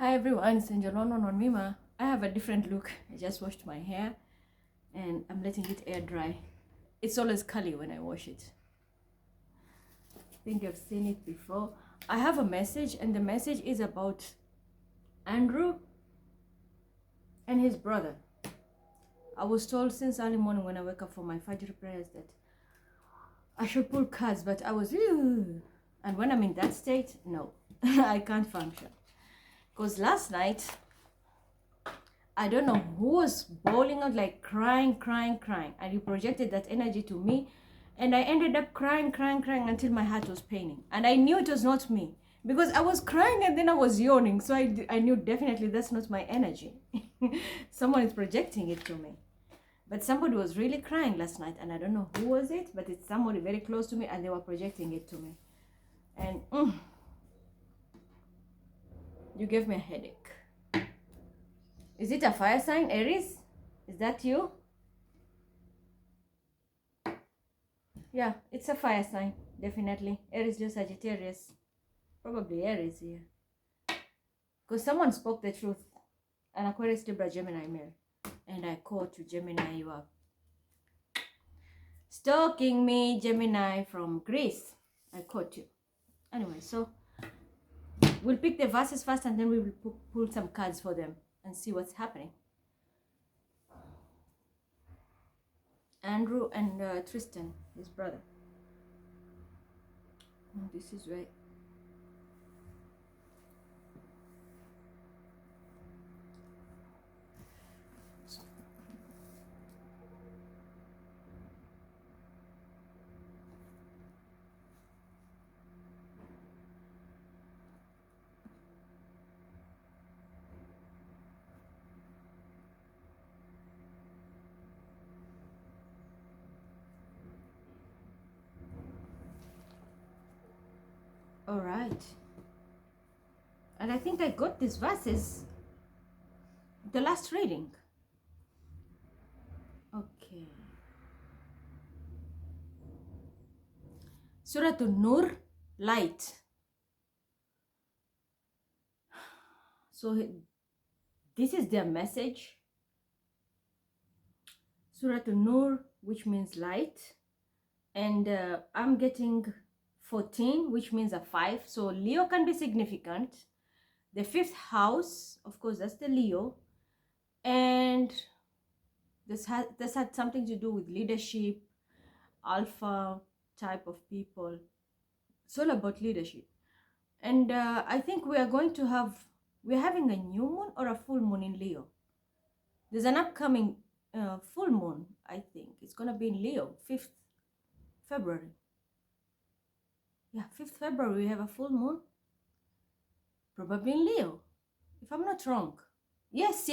Hi everyone, it's Angel on Mima. I have a different look. I just washed my hair and I'm letting it air dry. It's always curly when I wash it. I think you've seen it before. I have a message, and the message is about Andrew and his brother. I was told since early morning when I wake up for my Fajr prayers that I should pull cards, but I was, "Ew." And when I'm in that state, no, I can't function. Because last night, I don't know who was bawling out, like crying, and he projected that energy to me, and I ended up crying until my heart was paining, and I knew it was not me because I was crying and then I was yawning, so I knew definitely that's not my energy. Someone is projecting it to me. But somebody was really crying last night, and I don't know who was it, but it's somebody very close to me, and they were projecting it to me, and you gave me a headache. Is it a fire sign, Aries? Is that you? Yeah, it's a fire sign, definitely. Aries, Leo, Sagittarius. Probably Aries here. Because someone spoke the truth. An Aquarius, Libra, Gemini, male. And I caught you, Gemini, you are stalking me, Gemini from Greece. I caught you. Anyway, so we'll pick the verses first, and then we will pull some cards for them and see what's happening. Andrew and Tristan, his brother. Oh, this is right. All right. And I think I got these verses the last reading. Okay. Surah Nur, light. So this is their message. Surah Nur, which means light. And I'm getting 14, which means a 5. So Leo can be significant. The 5th house, of course, that's the Leo. And this had something to do with leadership, alpha type of people. It's all about leadership. And I think we're having a new moon or a full moon in Leo. There's an upcoming full moon, I think. It's going to be in Leo, 5th February. Yeah, 5th February, we have a full moon. Probably in Leo, if I'm not wrong. Yes.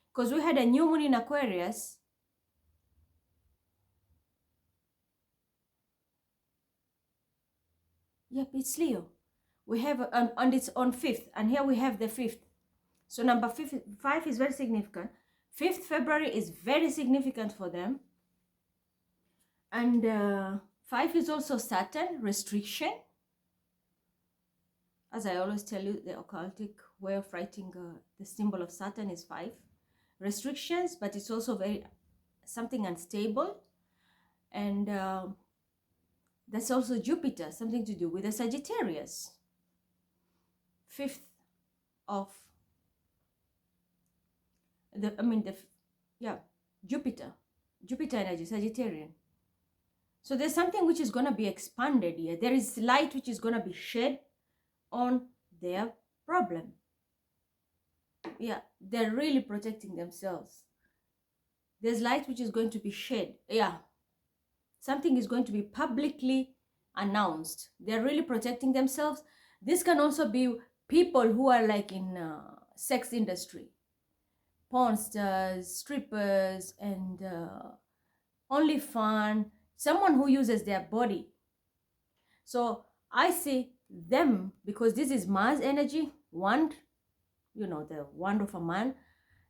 Because we had a new moon in Aquarius. Yep, it's Leo. We have, and it's on 5th. And here we have the 5th. So number 5 is very significant. 5th February is very significant for them. And 5 is also Saturn, restriction. As I always tell you, the occultic way of writing the symbol of Saturn is 5. Restrictions, but it's also very something unstable. And that's also Jupiter, something to do with the Sagittarius. 5th of Jupiter energy, Sagittarian. So there's something which is going to be expanded here. There is light which is going to be shed on their problem. Yeah, they're really protecting themselves. There's light which is going to be shed. Yeah, something is going to be publicly announced. They're really protecting themselves. This can also be people who are like in sex industry, porn stars, strippers, and only fun, someone who uses their body. So I see them, because this is Mars energy, wand, the wand of a man,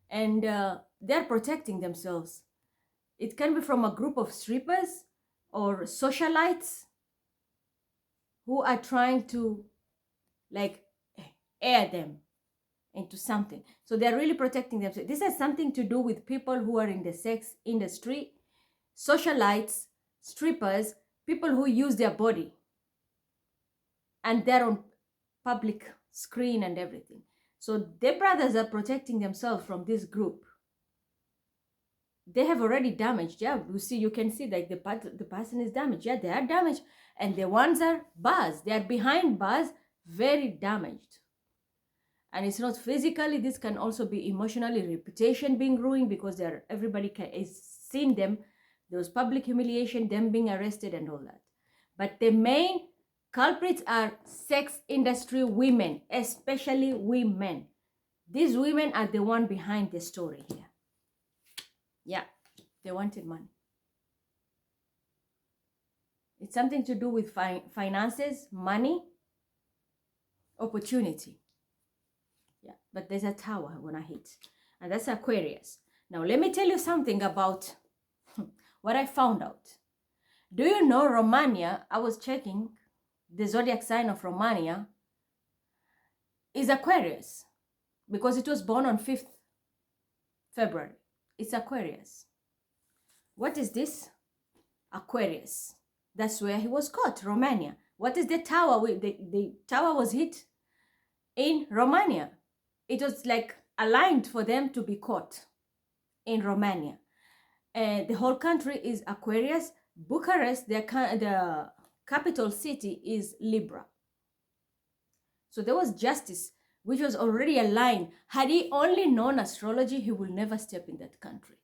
and they're protecting themselves. It can be from a group of strippers or socialites who are trying to like air them. into something. So they're really protecting themselves. This has something to do with people who are in the sex industry, socialites, strippers, people who use their body, and they're on public screen and everything. So their brothers are protecting themselves from this group. They have already damaged. Yeah, you can see like the person is damaged. Yeah, they are damaged. And the ones are bars. They are behind bars, very damaged. And it's not physically, this can also be emotionally, reputation being ruined, because everybody is seeing them. There was public humiliation, them being arrested and all that. But the main culprits are sex industry women, especially women. These women are the one behind the story here. Yeah, they wanted money. It's something to do with finances, money, opportunity. Yeah, but there's a tower when I hit, and that's Aquarius. Now, let me tell you something about what I found out. Do you know Romania? I was checking the zodiac sign of Romania is Aquarius because it was born on 5th February. It's Aquarius. What is this? Aquarius. That's where he was caught, Romania. What is the tower? The tower was hit in Romania. It was like aligned for them to be caught in Romania. The whole country is Aquarius. Bucharest, the capital city, is Libra. So there was justice, which was already aligned. Had he only known astrology, he would never step in that country,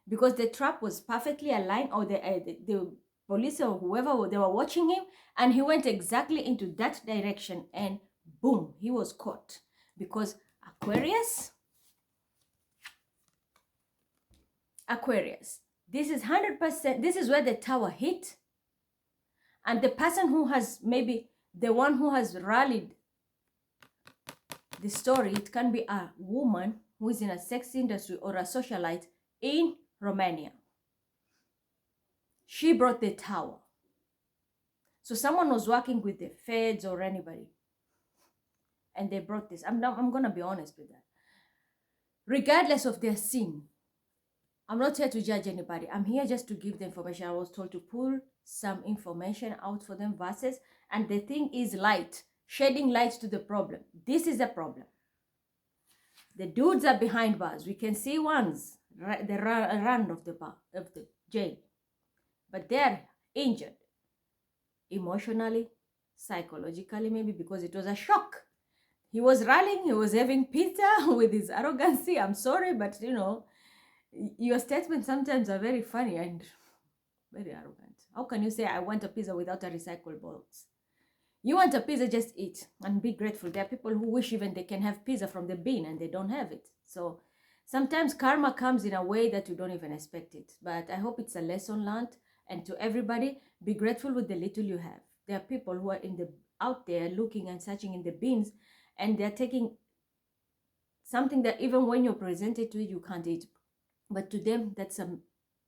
because the trap was perfectly aligned, or the police or whoever, they were watching him, and he went exactly into that direction, and boom, he was caught. Because Aquarius, this is 100%, this is where the tower hit. And the person who has, maybe the one who has rallied the story, it can be a woman who is in a sex industry or a socialite in Romania. She brought the tower. So someone was working with the feds or anybody, and they brought this. I'm going to be honest with that. Regardless of their sin, I'm not here to judge anybody. I'm here just to give the information. I was told to pull some information out for them, verses, and the thing is light, shedding light to the problem. This is the problem. The dudes are behind bars. We can see ones, the run of the bar, of the jail, but they're injured emotionally, psychologically, maybe because it was a shock. He was rallying, he was having pizza with his arrogancy. I'm sorry, but you know, your statements sometimes are very funny and very arrogant. How can you say, I want a pizza without a recyclable box? You want a pizza, just eat and be grateful. There are people who wish even they can have pizza from the bin and they don't have it. So sometimes karma comes in a way that you don't even expect it. But I hope it's a lesson learned. And to everybody, be grateful with the little you have. There are people who are out there looking and searching in the bins, and they're taking something that even when you're presented to it, you can't eat. But to them, that's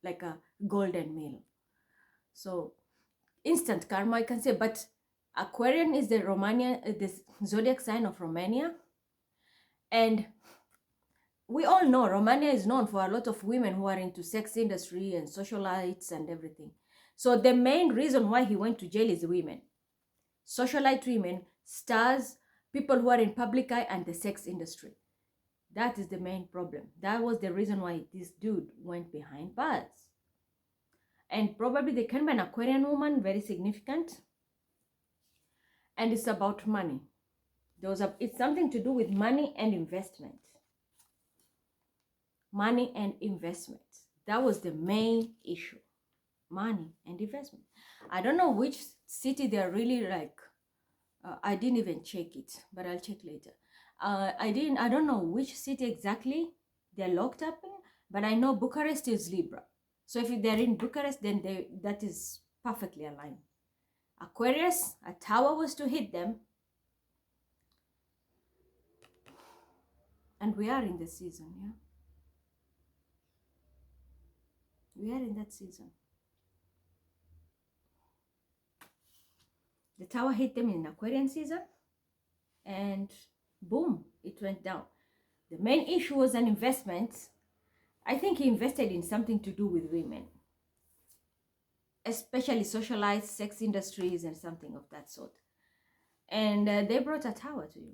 like a golden meal. So instant karma, I can say. But Aquarian is the zodiac sign of Romania. And we all know Romania is known for a lot of women who are into sex industry and socialites and everything. So the main reason why he went to jail is women. Socialite women, stars, people who are in public eye, and the sex industry. That is the main problem. That was the reason why this dude went behind bars. And probably they can be an Aquarian woman, very significant. And it's about money. It's something to do with money and investment. Money and investment. That was the main issue. Money and investment. I don't know which city they're really like. I didn't even check it, but I'll check later. I don't know which city exactly they're locked up in, but I know Bucharest is Libra. So if they're in Bucharest, then that is perfectly aligned. Aquarius, a tower was to hit them. And we are in the season, yeah? We are in that season. The tower hit them in Aquarian season. And Boom, it went down. The main issue was an investment. I think he invested in something to do with women, especially socialized sex industries and something of that sort. And they brought a tower to you.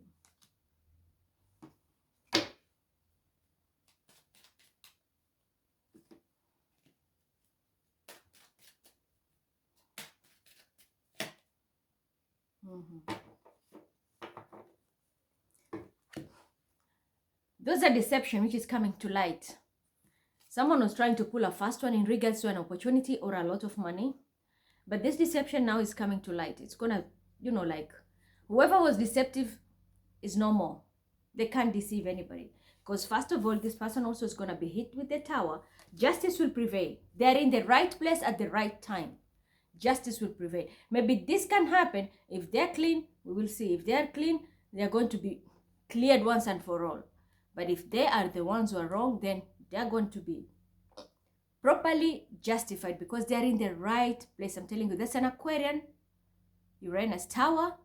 Those are deception which is coming to light. Someone was trying to pull a fast one in regards to an opportunity or a lot of money. But this deception now is coming to light. It's gonna, like, whoever was deceptive is no more. They can't deceive anybody. Because first of all, this person also is gonna be hit with the tower. Justice will prevail. They're in the right place at the right time. Justice will prevail. Maybe this can happen. If they're clean, we will see. If they're clean, they're going to be cleared once and for all. But if they are the ones who are wrong, then they're going to be properly justified because they're in the right place. I'm telling you, that's an Aquarian, Uranus tower,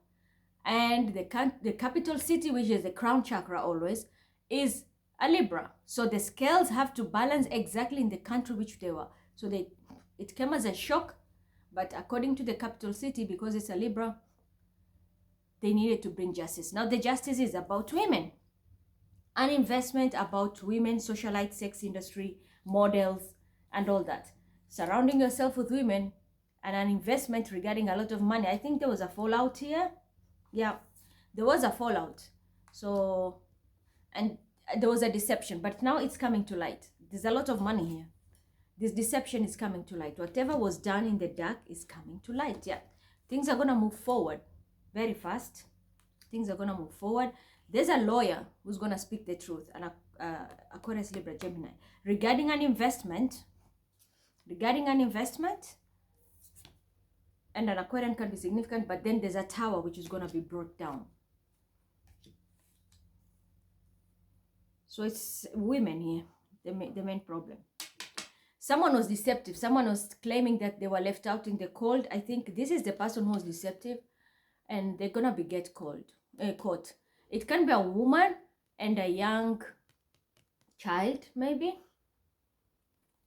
and the capital city, which is the crown chakra always, is a Libra. So the scales have to balance exactly in the country which they were. So it came as a shock, but according to the capital city, because it's a Libra, they needed to bring justice. Now the justice is about women. An investment about women, socialite sex industry, models, and all that. Surrounding yourself with women and an investment regarding a lot of money. I think there was a fallout here. Yeah, there was a fallout. So, and there was a deception, but now it's coming to light. There's a lot of money here. This deception is coming to light. Whatever was done in the dark is coming to light. Yeah, things are going to move forward very fast. Things are going to move forward. There's a lawyer who's going to speak the truth, an Aquarius, Libra, Gemini, regarding an investment. And an Aquarian can be significant, but then there's a tower which is going to be brought down. So it's women here, the main problem. Someone was deceptive. Someone was claiming that they were left out in the cold. I think this is the person who was deceptive, and they're going to be caught. It can be a woman and a young child, maybe.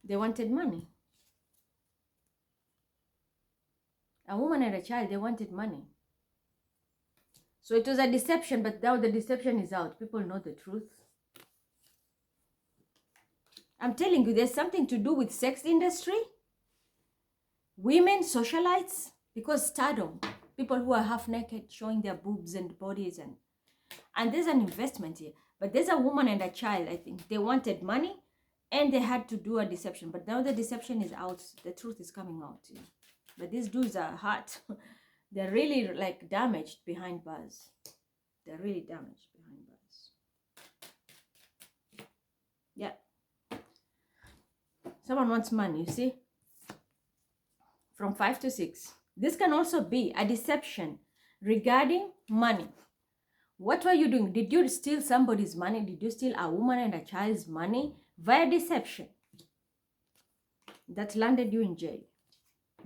They wanted money. A woman and a child, they wanted money. So it was a deception, but now the deception is out. People know the truth. I'm telling you, there's something to do with sex industry. Women, socialites, because stardom. People who are half naked, showing their boobs and bodies. And there's an investment here. But there's a woman and a child, I think. They wanted money and they had to do a deception. But now the deception is out. The truth is coming out. Yeah. But these dudes are hot. They're really like damaged behind bars. They're really damaged behind bars. Yeah. Someone wants money, you see? From 5 to 6. This can also be a deception regarding money. What were you doing? Did you steal somebody's money? Did you steal a woman and a child's money via deception? That landed you in jail.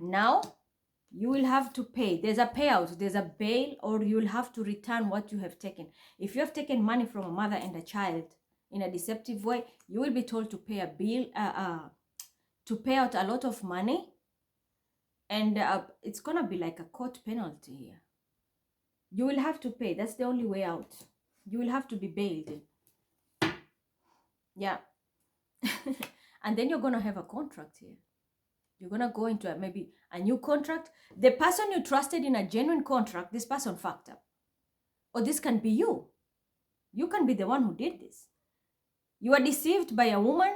Now, you will have to pay. There's a payout, there's a bail, or you will have to return what you have taken. If you have taken money from a mother and a child in a deceptive way, you will be told to pay a bill, to pay out a lot of money. And it's going to be like a court penalty here. You will have to pay. That's the only way out. You will have to be bailed. Yeah. And then you're going to have a contract here. You're going to go into maybe a new contract. The person you trusted in a genuine contract, this person fucked up. Or this can be you. You can be the one who did this. You are deceived by a woman,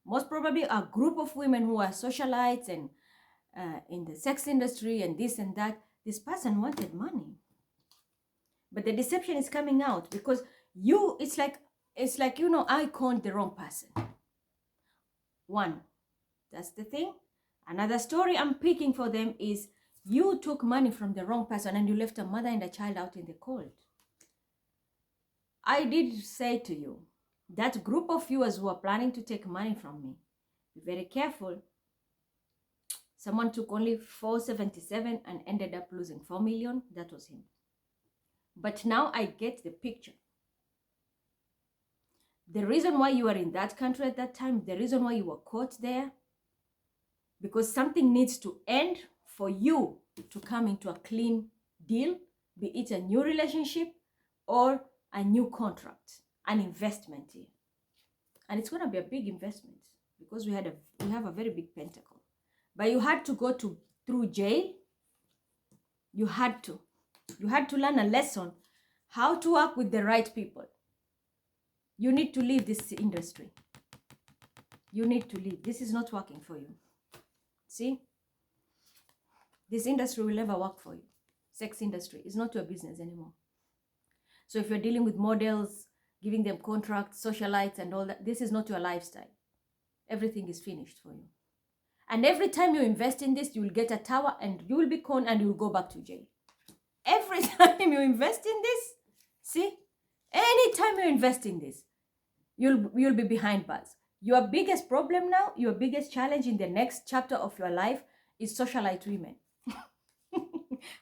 most probably a group of women who are socialites and in the sex industry and this and that. This person wanted money. But the deception is coming out because it's like, I conned the wrong person. One, that's the thing. Another story I'm picking for them is you took money from the wrong person and you left a mother and a child out in the cold. I did say to you, that group of viewers who are planning to take money from me, be very careful. Someone took only 477 and ended up losing 4 million. That was him. But now I get the picture. The reason why you are in that country at that time, the reason why you were caught there, because something needs to end for you to come into a clean deal, be it a new relationship or a new contract, an investment here. And it's going to be a big investment because we have a very big pentacle. But you had to go through jail. You had to learn a lesson how to work with the right people. You need to leave this industry. You need to leave. This is not working for you. See? This industry will never work for you. Sex industry is not your business anymore. So if you're dealing with models, giving them contracts, socialites and all that, this is not your lifestyle. Everything is finished for you. And every time you invest in this, you will get a tower and you will be conned and you will go back to jail. Every time you invest in this, see? Anytime you invest in this, you'll be behind bars. Your biggest problem now, your biggest challenge in the next chapter of your life is socialite women.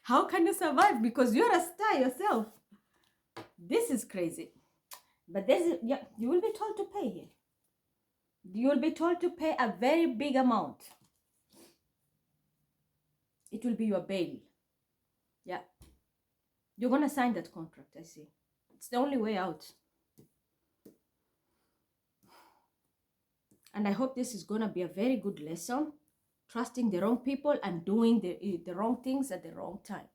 How can you survive? Because you're a star yourself. This is crazy. But you will be told to pay here. You will be told to pay a very big amount. It will be your bail. Yeah. You're going to sign that contract, I see. It's the only way out. And I hope this is going to be a very good lesson. Trusting the wrong people and doing the wrong things at the wrong time.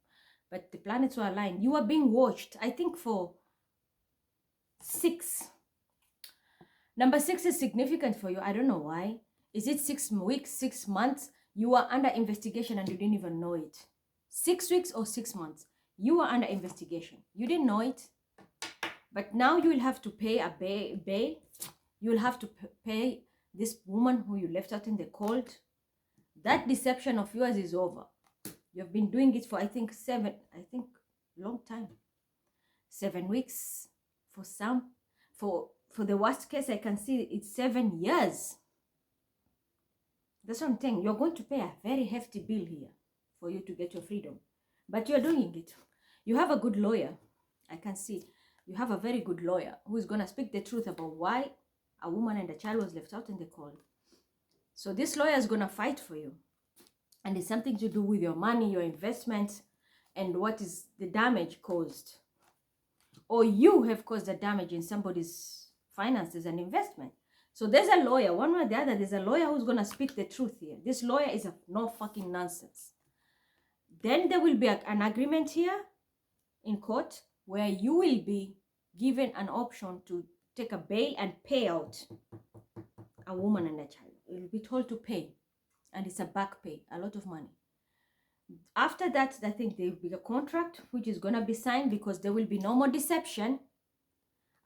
But the planets were aligned. You are being watched, I think, for 6. Number 6 is significant for you. I don't know why. Is it 6 weeks, 6 months? You are under investigation and you didn't even know it. 6 weeks or 6 months. You are under investigation. You didn't know it. But now you will have to pay a bail. You will have to pay this woman who you left out in the cold. That deception of yours is over. You've been doing it for, I think, long time. 7 weeks for some. For the worst case, I can see it's 7 years. That's what I'm saying. You're going to pay a very hefty bill here for you to get your freedom. But you're doing it. You have a good lawyer. I can see. You have a very good lawyer who is going to speak the truth about why a woman and a child was left out in the cold. So this lawyer is going to fight for you. And it's something to do with your money, your investment, and what is the damage caused. Or you have caused the damage in somebody's finances and investment. So there's a lawyer, one way or the other, there's a lawyer who's going to speak the truth here. This lawyer is no fucking nonsense. Then there will be an agreement here in court where you will be given an option to take a bail and pay out a woman and a child. You'll be told to pay. And it's a back pay, a lot of money. After that, I think there will be a contract which is going to be signed because there will be no more deception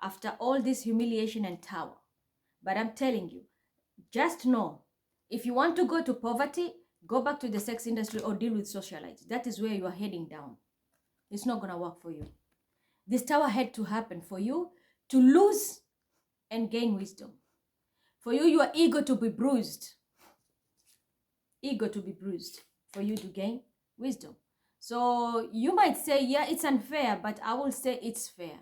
after all this humiliation and tower. But I'm telling you, just know, if you want to go to poverty, go back to the sex industry or deal with socialites. That is where you are heading down. It's not going to work for you. This tower had to happen for you to lose and gain wisdom. For you, your ego to be bruised. Ego to be bruised for you to gain wisdom. So you might say, yeah, it's unfair, but I will say it's fair.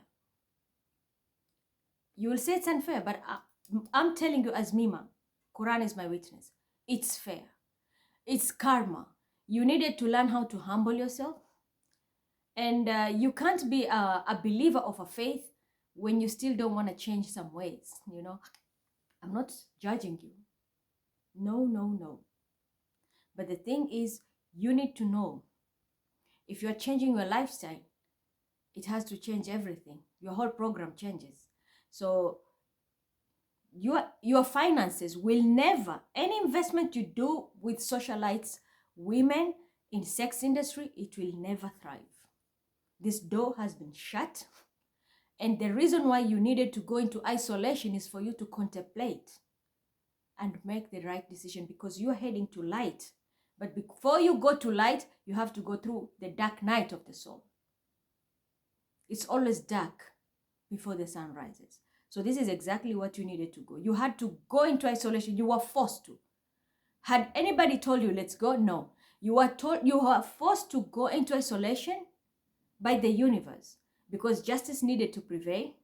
You will say it's unfair, but I'm telling you as Mima, Quran is my witness. It's fair. It's karma. You needed to learn how to humble yourself. And you can't be a believer of a faith when you still don't want to change some ways, you know. I'm not judging you. No. But the thing is, you need to know, if you're changing your lifestyle, it has to change everything. Your whole program changes. So your finances will never, any investment you do with socialites, women in sex industry, it will never thrive. This door has been shut. And the reason why you needed to go into isolation is for you to contemplate and make the right decision, because you're heading to light. But before you go to light, you have to go through the dark night of the soul. It's always dark before the sun rises. So this is exactly what you needed to go. You had to go into isolation. You were forced to. Had anybody told you, let's go? No. You were forced to go into isolation by the universe, because justice needed to prevail.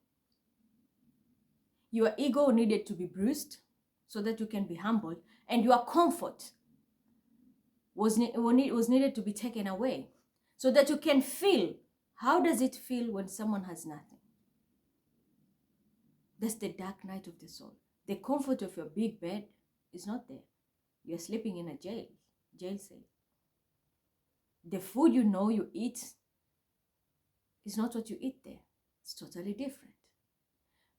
Your ego needed to be bruised so that you can be humbled, and your comfort was needed to be taken away so that you can feel. How does it feel when someone has nothing? That's the dark night of the soul. The comfort of your big bed is not there. You're sleeping in a jail cell. The food you eat is not what you eat there. It's totally different.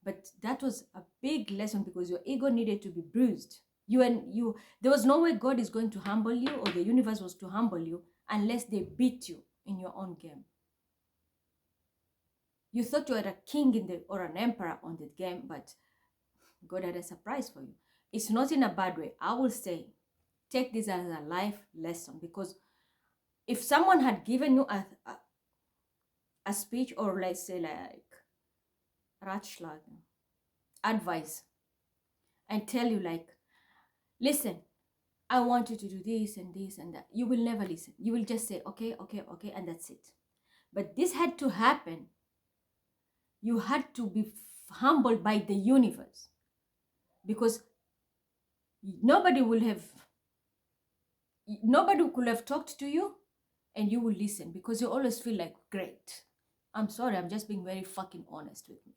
But that was a big lesson because your ego needed to be bruised. There was no way God is going to humble you, or the universe was to humble you, unless they beat you in your own game. You thought you were a king or an emperor on the game, but God had a surprise for you. It's not in a bad way. I will say, take this as a life lesson, because if someone had given you a speech, or let's say like Ryt.Life advice, and tell you like, listen, I want you to do this and this and that, you will never listen. You will just say, okay, and that's it. But this had to happen. You had to be humbled by the universe, because nobody could have talked to you and you will listen, because you always feel like, great. I'm sorry, I'm just being very fucking honest with me.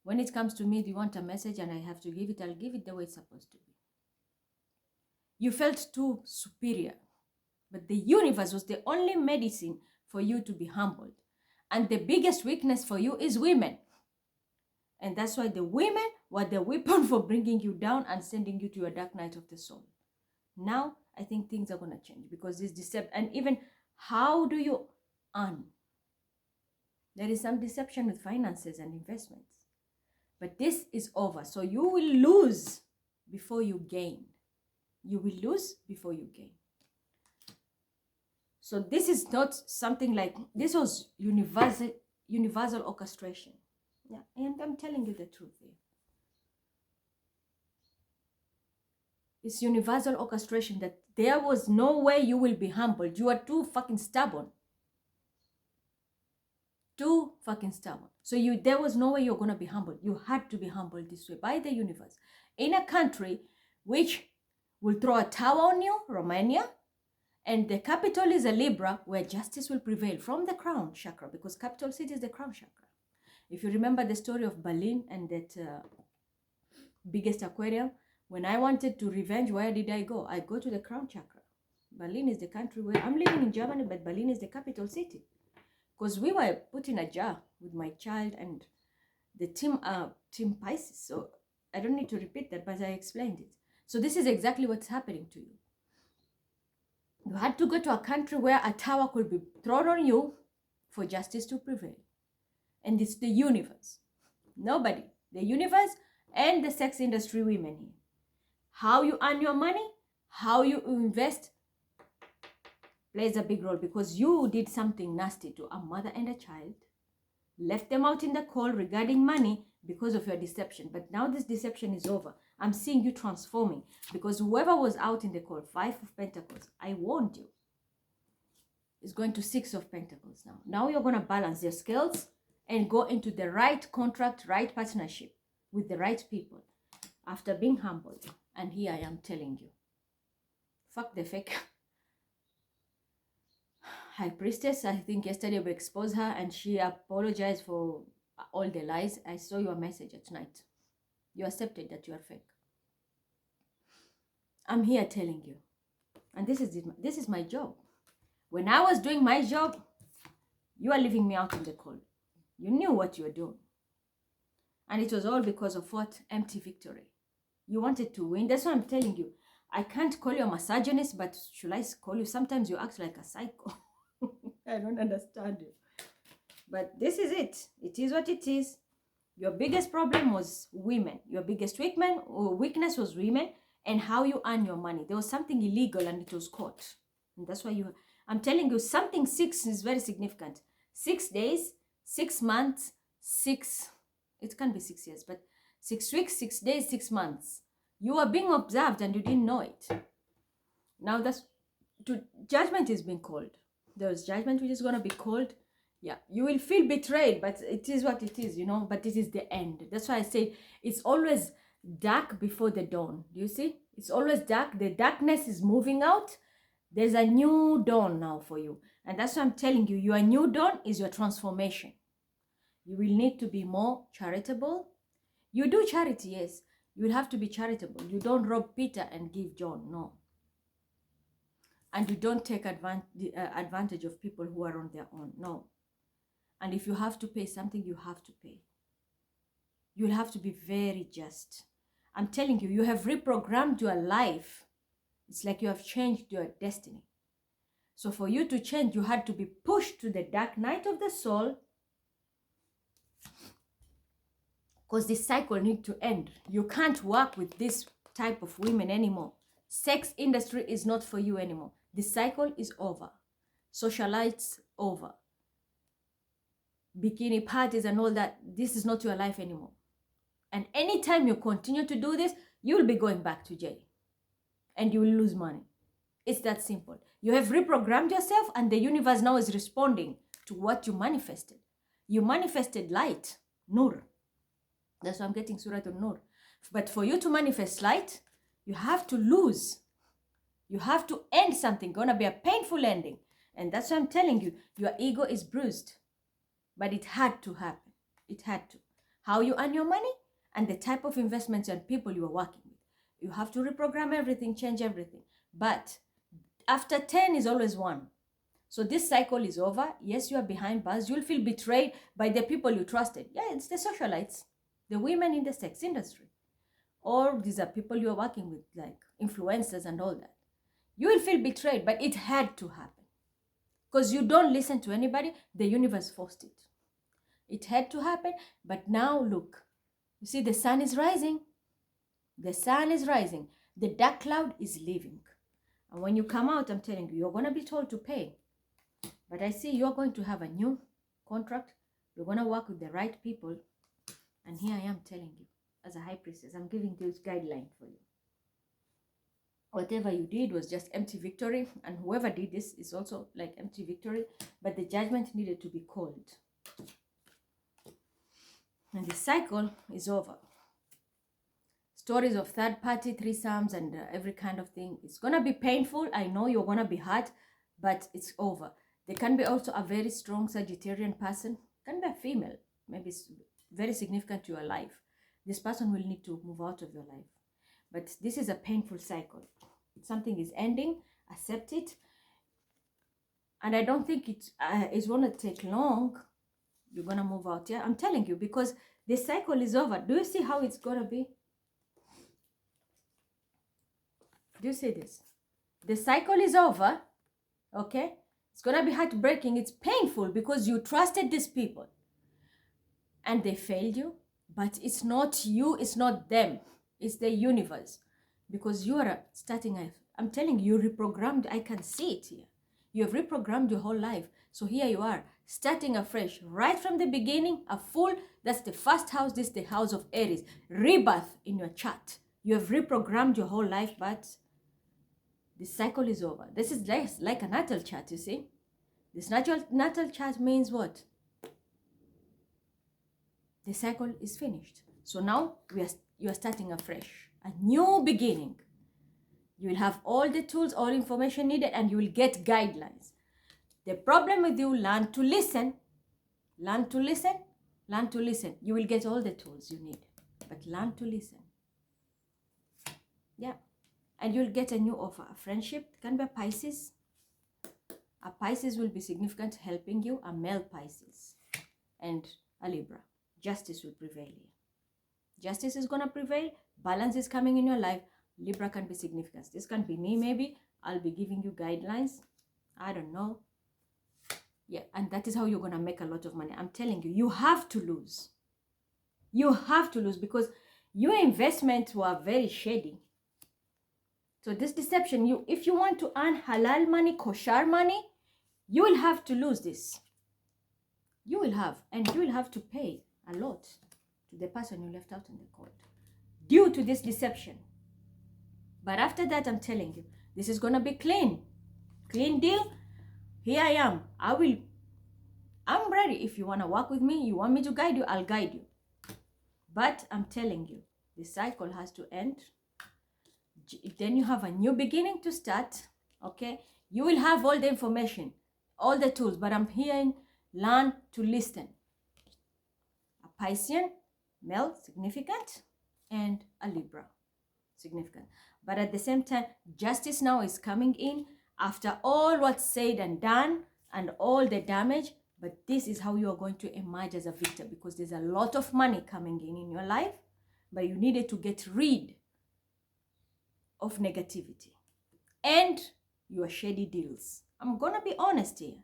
When it comes to me, if you want a message and I have to give it, I'll give it the way it's supposed to be. You felt too superior, but the universe was the only medicine for you to be humbled. And the biggest weakness for you is women. And that's why the women were the weapon for bringing you down and sending you to a dark night of the soul. Now, I think things are going to change, because this deception, and even how do you earn? There is some deception with finances and investments. But this is over. So you will lose before you gain. You will lose before you gain. So this is not something like, this was universal orchestration. Yeah, and I'm telling you the truth here. It's universal orchestration, that there was no way you will be humbled. You are too fucking stubborn. Too fucking stubborn. So there was no way you're going to be humbled. You had to be humbled this way by the universe. In a country which will throw a tower on you, Romania, and the capital is a Libra, where justice will prevail from the crown chakra, because capital city is the crown chakra. If you remember the story of Berlin and that biggest aquarium, when I wanted to revenge, where did I go? I go to the crown chakra. Berlin is the country where I'm living in Germany, but Berlin is the capital city. Because we were put in a jar with my child and the team Pisces. So I don't need to repeat that, but I explained it. So this is exactly what's happening to you. You had to go to a country where a tower could be thrown on you for justice to prevail. And it's the universe. Nobody. The universe and the sex industry women here. How you earn your money, how you invest, plays a big role, because you did something nasty to a mother and a child, left them out in the cold regarding money because of your deception. But now this deception is over. I'm seeing you transforming, because whoever was out in the cold, 5 of Pentacles, I warned you, is going to 6 of Pentacles now. Now you're going to balance your scales and go into the right contract, right partnership with the right people after being humbled. And here I am telling you, fuck the fake high priestess. I think yesterday we exposed her and she apologized for all the lies. I saw your message at night. You accepted that you are fake. I'm here telling you, and this is my job. When I was doing my job, you are leaving me out in the cold. You knew what you were doing, and it was all because of what? Empty victory. You wanted to win. That's why I'm telling you, I can't call you a misogynist, but should I call you? Sometimes you act like a psycho. I don't understand you. But this is it. It is what it is. Your biggest problem was women. Your biggest weakness was women, and how you earn your money. There was something illegal and it was caught. And that's why I'm telling you, something 6 is very significant. 6 days, 6 months, it can be 6 years, but 6 weeks, 6 days, 6 months. You are being observed and you didn't know it. Now judgment is being called. There's judgment which is going to be called. Yeah, you will feel betrayed, but it is what it is, you know, but it is the end. That's why I say it's always dark before the dawn. Do you see? It's always dark. The darkness is moving out. There's a new dawn now for you. And that's why I'm telling you, your new dawn is your transformation. You will need to be more charitable. You do charity, yes. You will have to be charitable. You don't rob Peter and give John, no. And you don't take advantage of people who are on their own, no. And if you have to pay something, you have to pay. You'll have to be very just. I'm telling you, you have reprogrammed your life. It's like you have changed your destiny. So for you to change, you had to be pushed to the dark night of the soul, because this cycle needs to end. You can't work with this type of women anymore. Sex industry is not for you anymore. The cycle is over. Socialites over. Bikini parties and all that, this is not your life anymore. And anytime you continue to do this, you will be going back to jail. And you will lose money. It's that simple. You have reprogrammed yourself, and the universe now is responding to what you manifested. You manifested light, Nur. That's why I'm getting Surah An-Nur. But for you to manifest light, you have to lose. You have to end something. Gonna be a painful ending. And that's why I'm telling you, your ego is bruised. But it had to happen. It had to. How you earn your money and the type of investments and people you are working with. You have to reprogram everything, change everything. But after 10 is always 1. So this cycle is over. Yes, you are behind bars. You'll feel betrayed by the people you trusted. Yeah, it's the socialites, the women in the sex industry. Or these are people you are working with, like influencers and all that. You will feel betrayed, but it had to happen. Because you don't listen to anybody, the universe forced it. It had to happen, but now look. You see, the sun is rising. The sun is rising. The dark cloud is leaving. And when you come out, I'm telling you, you're going to be told to pay. But I see you're going to have a new contract. You're going to work with the right people. And here I am telling you, as a high priestess, I'm giving this guideline for you. Whatever you did was just empty victory. And whoever did this is also like empty victory. But the judgment needed to be called. And the cycle is over. Stories of third-party threesomes and every kind of thing. It's going to be painful. I know you're going to be hurt, but it's over. There can be also a very strong Sagittarian person. Can be a female. Maybe it's very significant to your life. This person will need to move out of your life. But this is a painful cycle. Something is ending. Accept it. And I don't think it's going to take long. You're going to move out. Yeah, I'm telling you, because the cycle is over. Do you see how it's going to be? Do you see this? The cycle is over. Okay? It's going to be heartbreaking. It's painful because you trusted these people. And they failed you. But it's not you. It's not them. It's the universe. Because you are starting, I'm telling you, you reprogrammed. I can see it here. You have reprogrammed your whole life. So here you are, starting afresh. Right from the beginning, a full, that's the first house. This is the house of Aries. Rebirth in your chart. You have reprogrammed your whole life, but the cycle is over. This is like a natal chart, you see. This natal chart means what? The cycle is finished. So now you are starting afresh. A new beginning. You will have all the tools, all information needed, and you will get guidelines. The problem with you, learn to listen. Learn to listen. Learn to listen. You will get all the tools you need. But learn to listen. Yeah. And you'll get a new offer. A friendship. It can be a Pisces. A Pisces will be significant, helping you. A male Pisces. And a Libra. Justice will prevail here. Justice is going to prevail. Balance is coming in your life. Libra can be significant. This can be me, maybe. I'll be giving you guidelines. I don't know. Yeah, and that is how you're going to make a lot of money. I'm telling you, you have to lose. You have to lose because your investments were very shady. So this deception, if you want to earn halal money, kosher money, you will have to lose this. You will have, and you will have to pay a lot to the person you left out in the court due to this deception. But after that, I'm telling you, this is going to be clean. Clean deal. Here I am. I'm temporary. If you want to work with me, you want me to guide you, I'll guide you. But I'm telling you, the cycle has to end. Then you have a new beginning to start, okay? You will have all the information, all the tools, but I'm hearing learn to listen. A Piscean, male, significant, and a Libra, significant. But at the same time, justice now is coming in after all what's said and done and all the damage. But this is how you are going to emerge as a victor, because there's a lot of money coming in your life, but you needed to get rid of negativity and your shady deals. I'm gonna be honest here.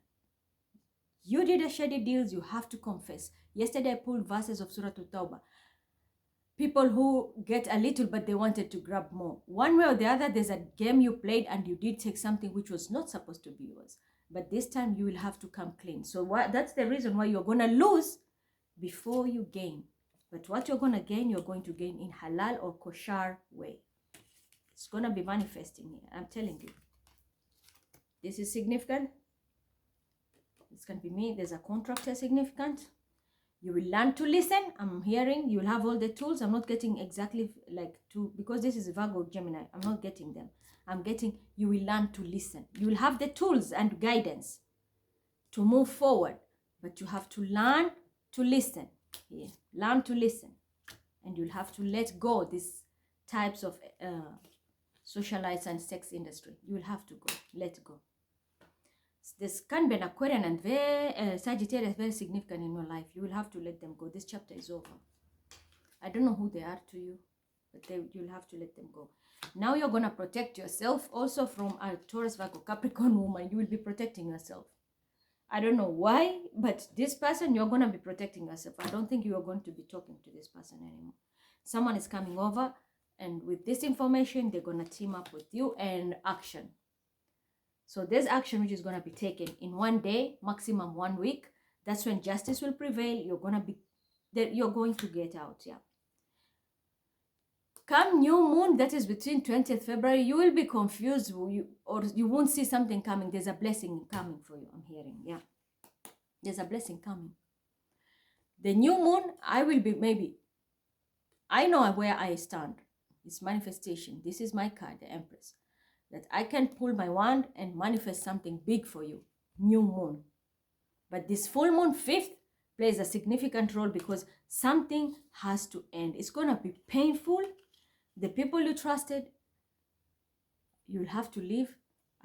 You did a shady deals, you have to confess. Yesterday I pulled verses of Surah At-Tawbah. People who get a little but they wanted to grab more. One way or the other, there's a game you played and you did take something which was not supposed to be yours. But this time you will have to come clean. So that's the reason why you're going to lose before you gain. But what you're going to gain, you're going to gain in halal or kosher way. It's going to be manifesting here. I'm telling you. This is significant. This can be me. There's a contract here significant. You will learn to listen. I'm hearing. You will have all the tools. I'm not getting exactly like to, because this is Virgo Gemini. I'm not getting them. I'm getting, you will learn to listen. You will have the tools and guidance to move forward. But you have to learn to listen. Yeah. Learn to listen. And you'll have to let go these types of socialites and sex industry. You will have to go. Let go. This can be an Aquarian and very Sagittarius, very significant in your life. You will have to let them go. This chapter is over. I don't know who they are to you, but you'll have to let them go. Now you're going to protect yourself also from a Taurus, Virgo, Capricorn woman. You will be protecting yourself. I don't know why, but this person, you're going to be protecting yourself. I don't think you are going to be talking to this person anymore. Someone is coming over, and with this information, they're going to team up with you and action. So there's action which is going to be taken in one day, maximum 1 week. That's when justice will prevail. You're going to get out, yeah. Come new moon, that is between 20th February, you will be confused, or you won't see something coming. There's a blessing coming for you, I'm hearing, yeah. There's a blessing coming. The new moon, I will be maybe, I know where I stand. It's manifestation. This is my card, the Empress. That I can pull my wand and manifest something big for you. New moon. But this full moon, 5th, plays a significant role because something has to end. It's going to be painful. The people you trusted, you'll have to leave.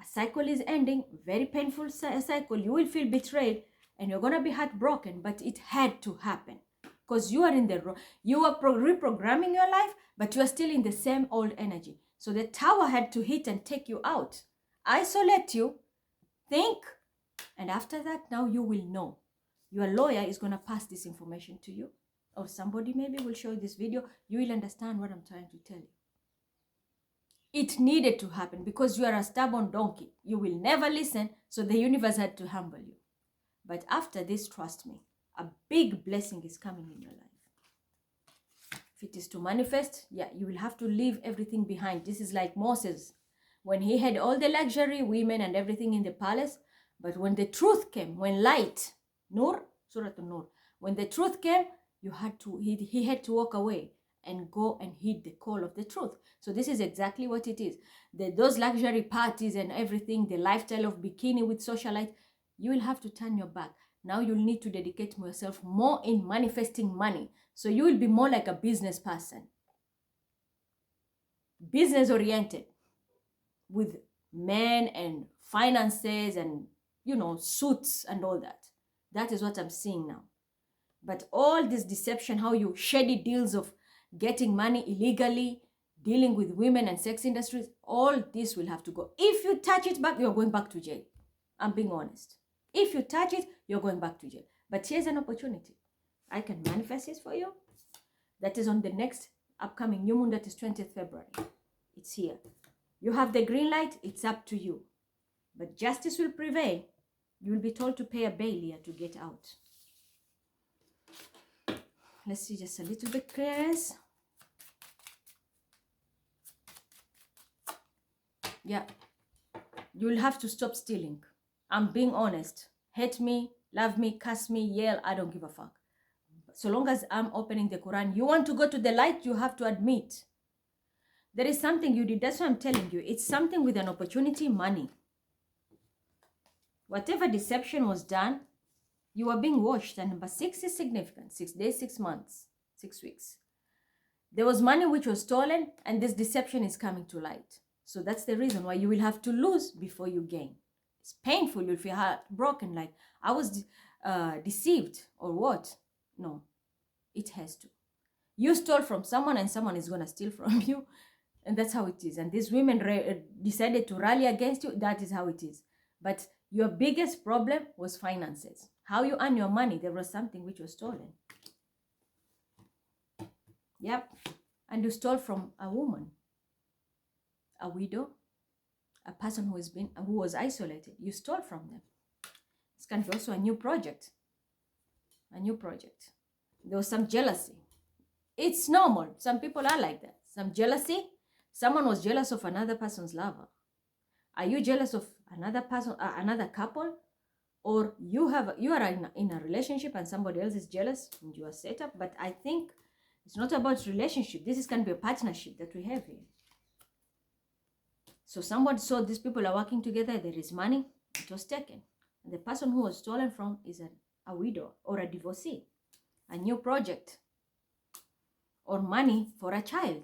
A cycle is ending. Very painful cycle. You will feel betrayed and you're going to be heartbroken. But it had to happen. Because you are in the wrong. You are reprogramming your life, but you are still in the same old energy. So the tower had to hit and take you out. Isolate you. Think. And after that, now you will know. Your lawyer is going to pass this information to you. Or somebody maybe will show you this video. You will understand what I'm trying to tell you. It needed to happen because you are a stubborn donkey. You will never listen. So the universe had to humble you. But after this, trust me, a big blessing is coming in your life. If it is to manifest, yeah, you will have to leave everything behind. This is like Moses. When he had all the luxury, women and everything in the palace. But when the truth came, when light, Nur, Surah An-Nur, when the truth came, he had to walk away and go and heed the call of the truth. So this is exactly what it is. Those luxury parties and everything, the lifestyle of bikini with socialite, you will have to turn your back. Now you'll need to dedicate yourself more in manifesting money. So you will be more like a business person. Business oriented. With men and finances and, suits and all that. That is what I'm seeing now. But all this deception, how you shady deals of getting money illegally, dealing with women and sex industries, all this will have to go. If you touch it back, you're going back to jail. I'm being honest. If you touch it, you're going back to jail. But here's an opportunity. I can manifest this for you. That is on the next upcoming new moon, that is 20th February. It's here. You have the green light, it's up to you. But justice will prevail. You will be told to pay a bail here to get out. Let's see just a little bit clearance. Yeah. You'll have to stop stealing. I'm being honest. Hate me, love me, curse me, yell, I don't give a fuck. So long as I'm opening the Quran, you want to go to the light, you have to admit there is something you did. That's what I'm telling you. It's something with an opportunity, money. Whatever deception was done, you are being washed. And number 6 is significant. 6 days, 6 months, 6 weeks. There was money which was stolen, and this deception is coming to light. So that's the reason why you will have to lose before you gain. It's painful. You'll feel heartbroken, like I was deceived or what? No, it has to. You stole from someone and someone is going to steal from you. And that's how it is. And these women decided to rally against you. That is how it is. But your biggest problem was finances. How you earn your money. There was something which was stolen. Yep. And you stole from a woman, a widow, a person who was isolated. You stole from them. It's kind of also a new project. A new project. There was some jealousy. It's normal. Some people are like that. Some jealousy. Someone was jealous of another person's lover. Are you jealous of another person, another couple? Or you are in a relationship and somebody else is jealous and you are set up? But I think it's not about relationship. This can be a partnership that we have here. So someone saw these people are working together. There is money. It was taken. And the person who was stolen from is a widow or a divorcee. A new project. Or money for a child.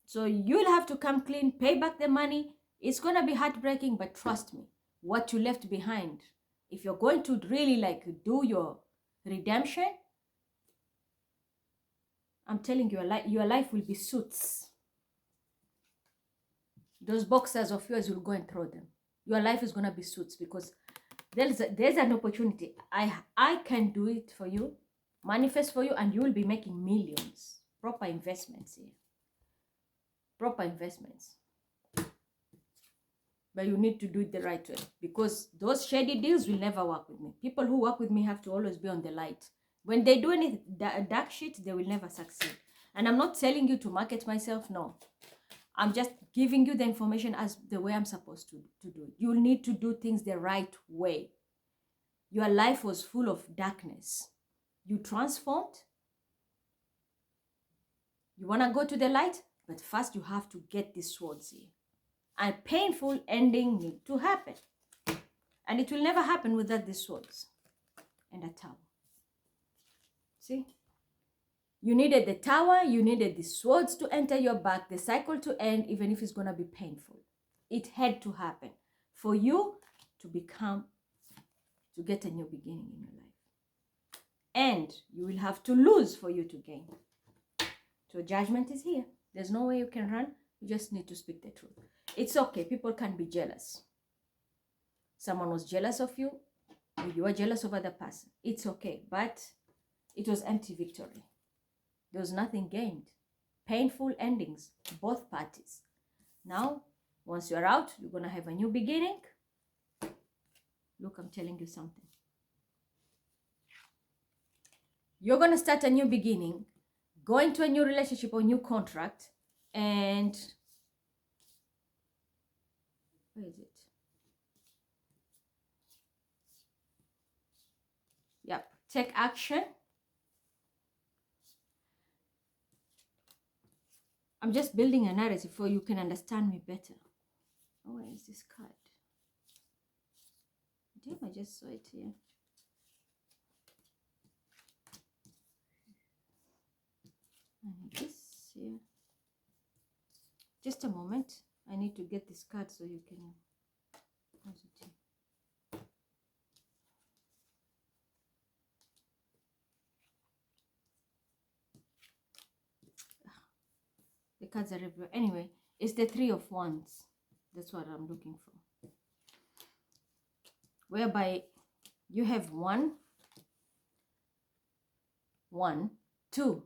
So you'll have to come clean, pay back the money. It's going to be heartbreaking, but trust me, what you left behind, if you're going to really do your redemption, I'm telling you, your life will be suits. Those boxers of yours will go and throw them. Your life is going to be suits because there's an opportunity. I can do it for you, manifest for you, and you will be making millions. Proper investments here. Proper investments. But you need to do it the right way because those shady deals will never work with me. People who work with me have to always be on the light. When they do any dark shit, they will never succeed. And I'm not telling you to market myself, no. I'm just giving you the information as the way I'm supposed to do it. You'll need to do things the right way. Your life was full of darkness. You transformed. You want to go to the light? But first you have to get these swords here. A painful ending need to happen. And it will never happen without these swords and a tower. See? You needed the tower, you needed the swords to enter your back, the cycle to end, even if it's going to be painful. It had to happen for you to get a new beginning in your life. And you will have to lose for you to gain. So judgment is here. There's no way you can run. You just need to speak the truth. It's okay. People can be jealous. Someone was jealous of you, or you are jealous of other person. It's okay. But it was empty victory. There was nothing gained. Painful endings, both parties. Now, once you're out, you're going to have a new beginning. Look, I'm telling you something. You're going to start a new beginning, go into a new relationship or new contract, and where is it? Yep, take action. I'm just building a narrative so you can understand me better. Oh, where is this card? Damn, I just saw it here. I need this here. Just a moment. I need to get this card so you can. How's it here? The cards are everywhere. Anyway, it's the Three of Wands. That's what I'm looking for. Whereby you have one, two,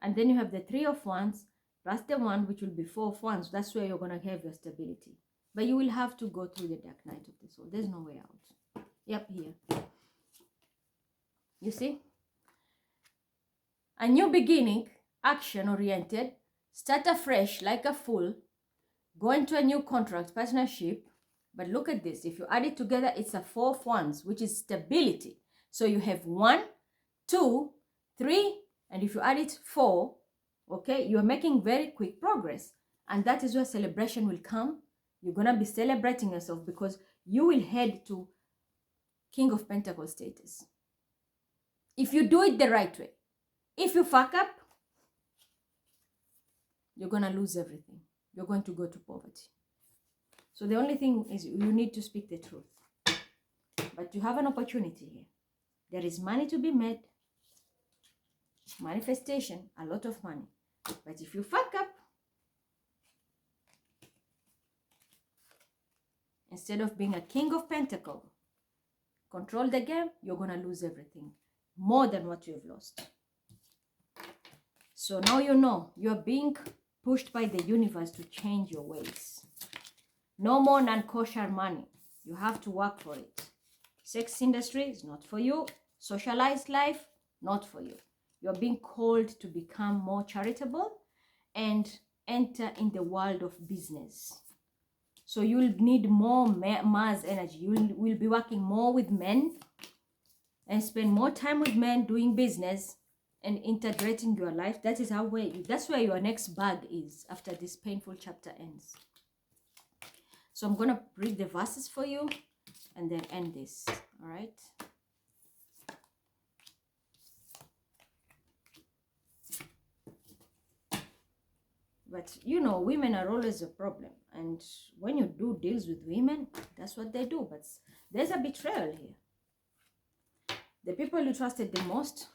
and then you have the Three of Wands plus the one, which will be Four of Wands. That's where you're going to have your stability. But you will have to go through the dark night of the soul. There's no way out. Yep, here. You see? A new beginning, action-oriented, start afresh like a fool, go into a new contract, partnership, But look at this. If you add it together, it's a 4 of Wands, which is stability. So you have 1, 2, 3, and if you add it 4, okay, you're making very quick progress. And that is where celebration will come. You're going to be celebrating yourself because you will head to King of Pentacles status. If you do it the right way. If you fuck up, you're going to lose everything. You're going to go to poverty. So the only thing is you need to speak the truth. But you have an opportunity here. There is money to be made. Manifestation, a lot of money. But if you fuck up, instead of being a King of Pentacles, control the game, you're going to lose everything. More than what you've lost. So now you know you're being pushed by the universe to change your ways. No more non-kosher money. You have to work for it. Sex industry is not for you. Socialized life, not for you. You're being called to become more charitable and enter in the world of business. So you'll need more Mars energy. You will be working more with men and spend more time with men doing business and integrating your life. That is that's where your next bag is after this painful chapter ends. So I'm going to read the verses for you and then end this. All right. But you know, women are always a problem. And when you do deals with women, that's what they do. But there's a betrayal here. The people you trusted the most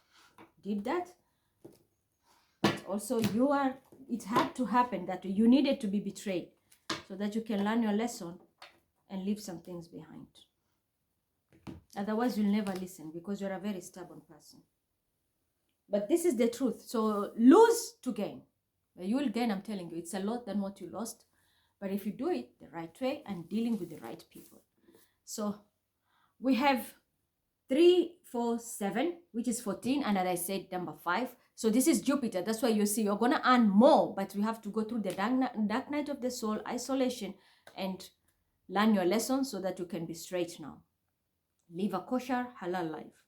did that. But also it had to happen that you needed to be betrayed so that you can learn your lesson and leave some things behind. Otherwise, you'll never listen because you're a very stubborn person. But this is the truth. So lose to gain. You will gain, I'm telling you. It's a lot than what you lost. But if you do it the right way and dealing with the right people. So we have 3, 4, 7, which is 14. And as I said, number 5. So this is Jupiter. That's why you see you're going to earn more. But we have to go through the dark night of the soul, isolation, and learn your lesson so that you can be straight now. Live a kosher, halal life.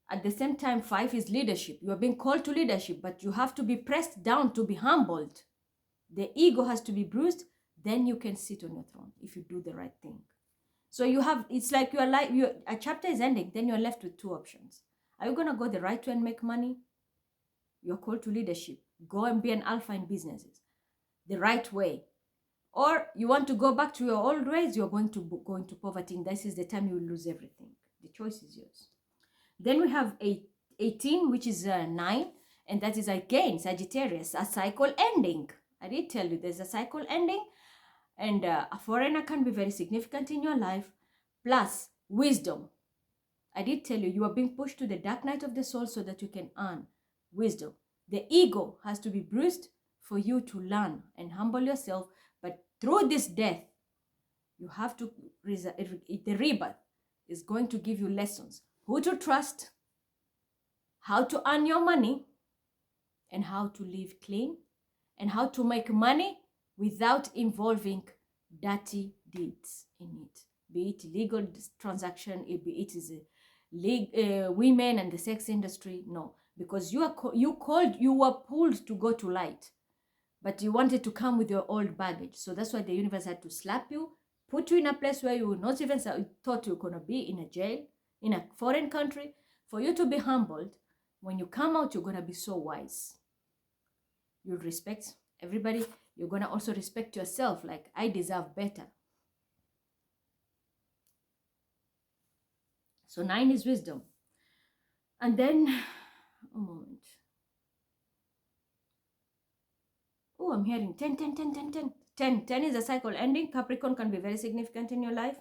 At the same time, 5 is leadership. You are being called to leadership, but you have to be pressed down to be humbled. The ego has to be bruised. Then you can sit on your throne if you do the right thing. So it's like a chapter is ending, then you're left with 2 options. Are you going to go the right way and make money? You're called to leadership. Go and be an alpha in businesses. The right way. Or you want to go back to your old ways, you're going to go into poverty. And this is the time you will lose everything. The choice is yours. Then we have 18, which is 9. And that is again, Sagittarius, a cycle ending. I did tell you there's a cycle ending. And a foreigner can be very significant in your life. Plus, wisdom. I did tell you, you are being pushed to the dark night of the soul so that you can earn wisdom. The ego has to be bruised for you to learn and humble yourself. But through this death, you have to, the rebirth is going to give you lessons. Who to trust, how to earn your money, and how to live clean, and how to make money without involving dirty deeds in it. Be it legal transaction, be it is women and the sex industry. No, because you were pulled to go to light, but you wanted to come with your old baggage. So that's why the universe had to slap you, put you in a place where you would not even thought you were going to be, in a jail, in a foreign country, for you to be humbled. When you come out, you're going to be so wise. You'll respect everybody. You're going to also respect yourself, like, I deserve better. So 9 is wisdom. And then, a moment. Oh, I'm hearing 10, 10, 10, 10, 10. 10. 10 is a cycle ending. Capricorn can be very significant in your life.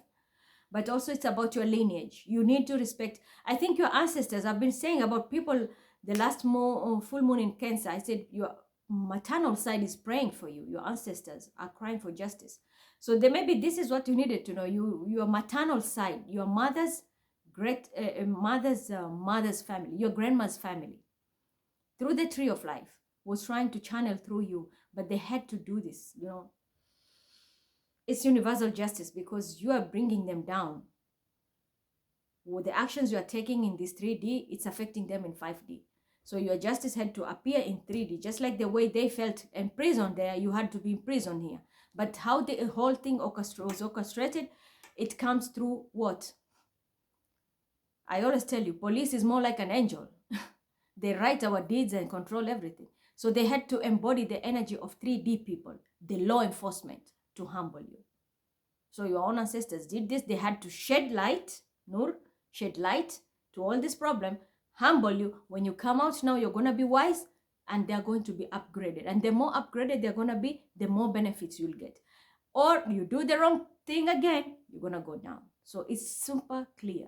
But also it's about your lineage. You need to respect. I think your ancestors, I've been saying about people, the last full moon in Cancer, I said your maternal side is praying for you. Your ancestors are crying for justice. So maybe this is what you needed to know. Your maternal side, your mother's mother's family, your grandma's family, through the tree of life, was trying to channel through you, but they had to do this, It's universal justice because you are bringing them down. With the actions you are taking in this 3D, it's affecting them in 5D. So your justice had to appear in 3D, just like the way they felt imprisoned there, you had to be imprisoned here. But how the whole thing was orchestrated, it comes through what? I always tell you, police is more like an angel. They write our deeds and control everything. So they had to embody the energy of 3D people, the law enforcement, to humble you. So your own ancestors did this. They had to shed light, Nur, shed light to all this problem, humble you. When you come out now, you're going to be wise and they're going to be upgraded. And the more upgraded they're going to be, the more benefits you'll get. Or you do the wrong thing again, you're going to go down. So it's super clear,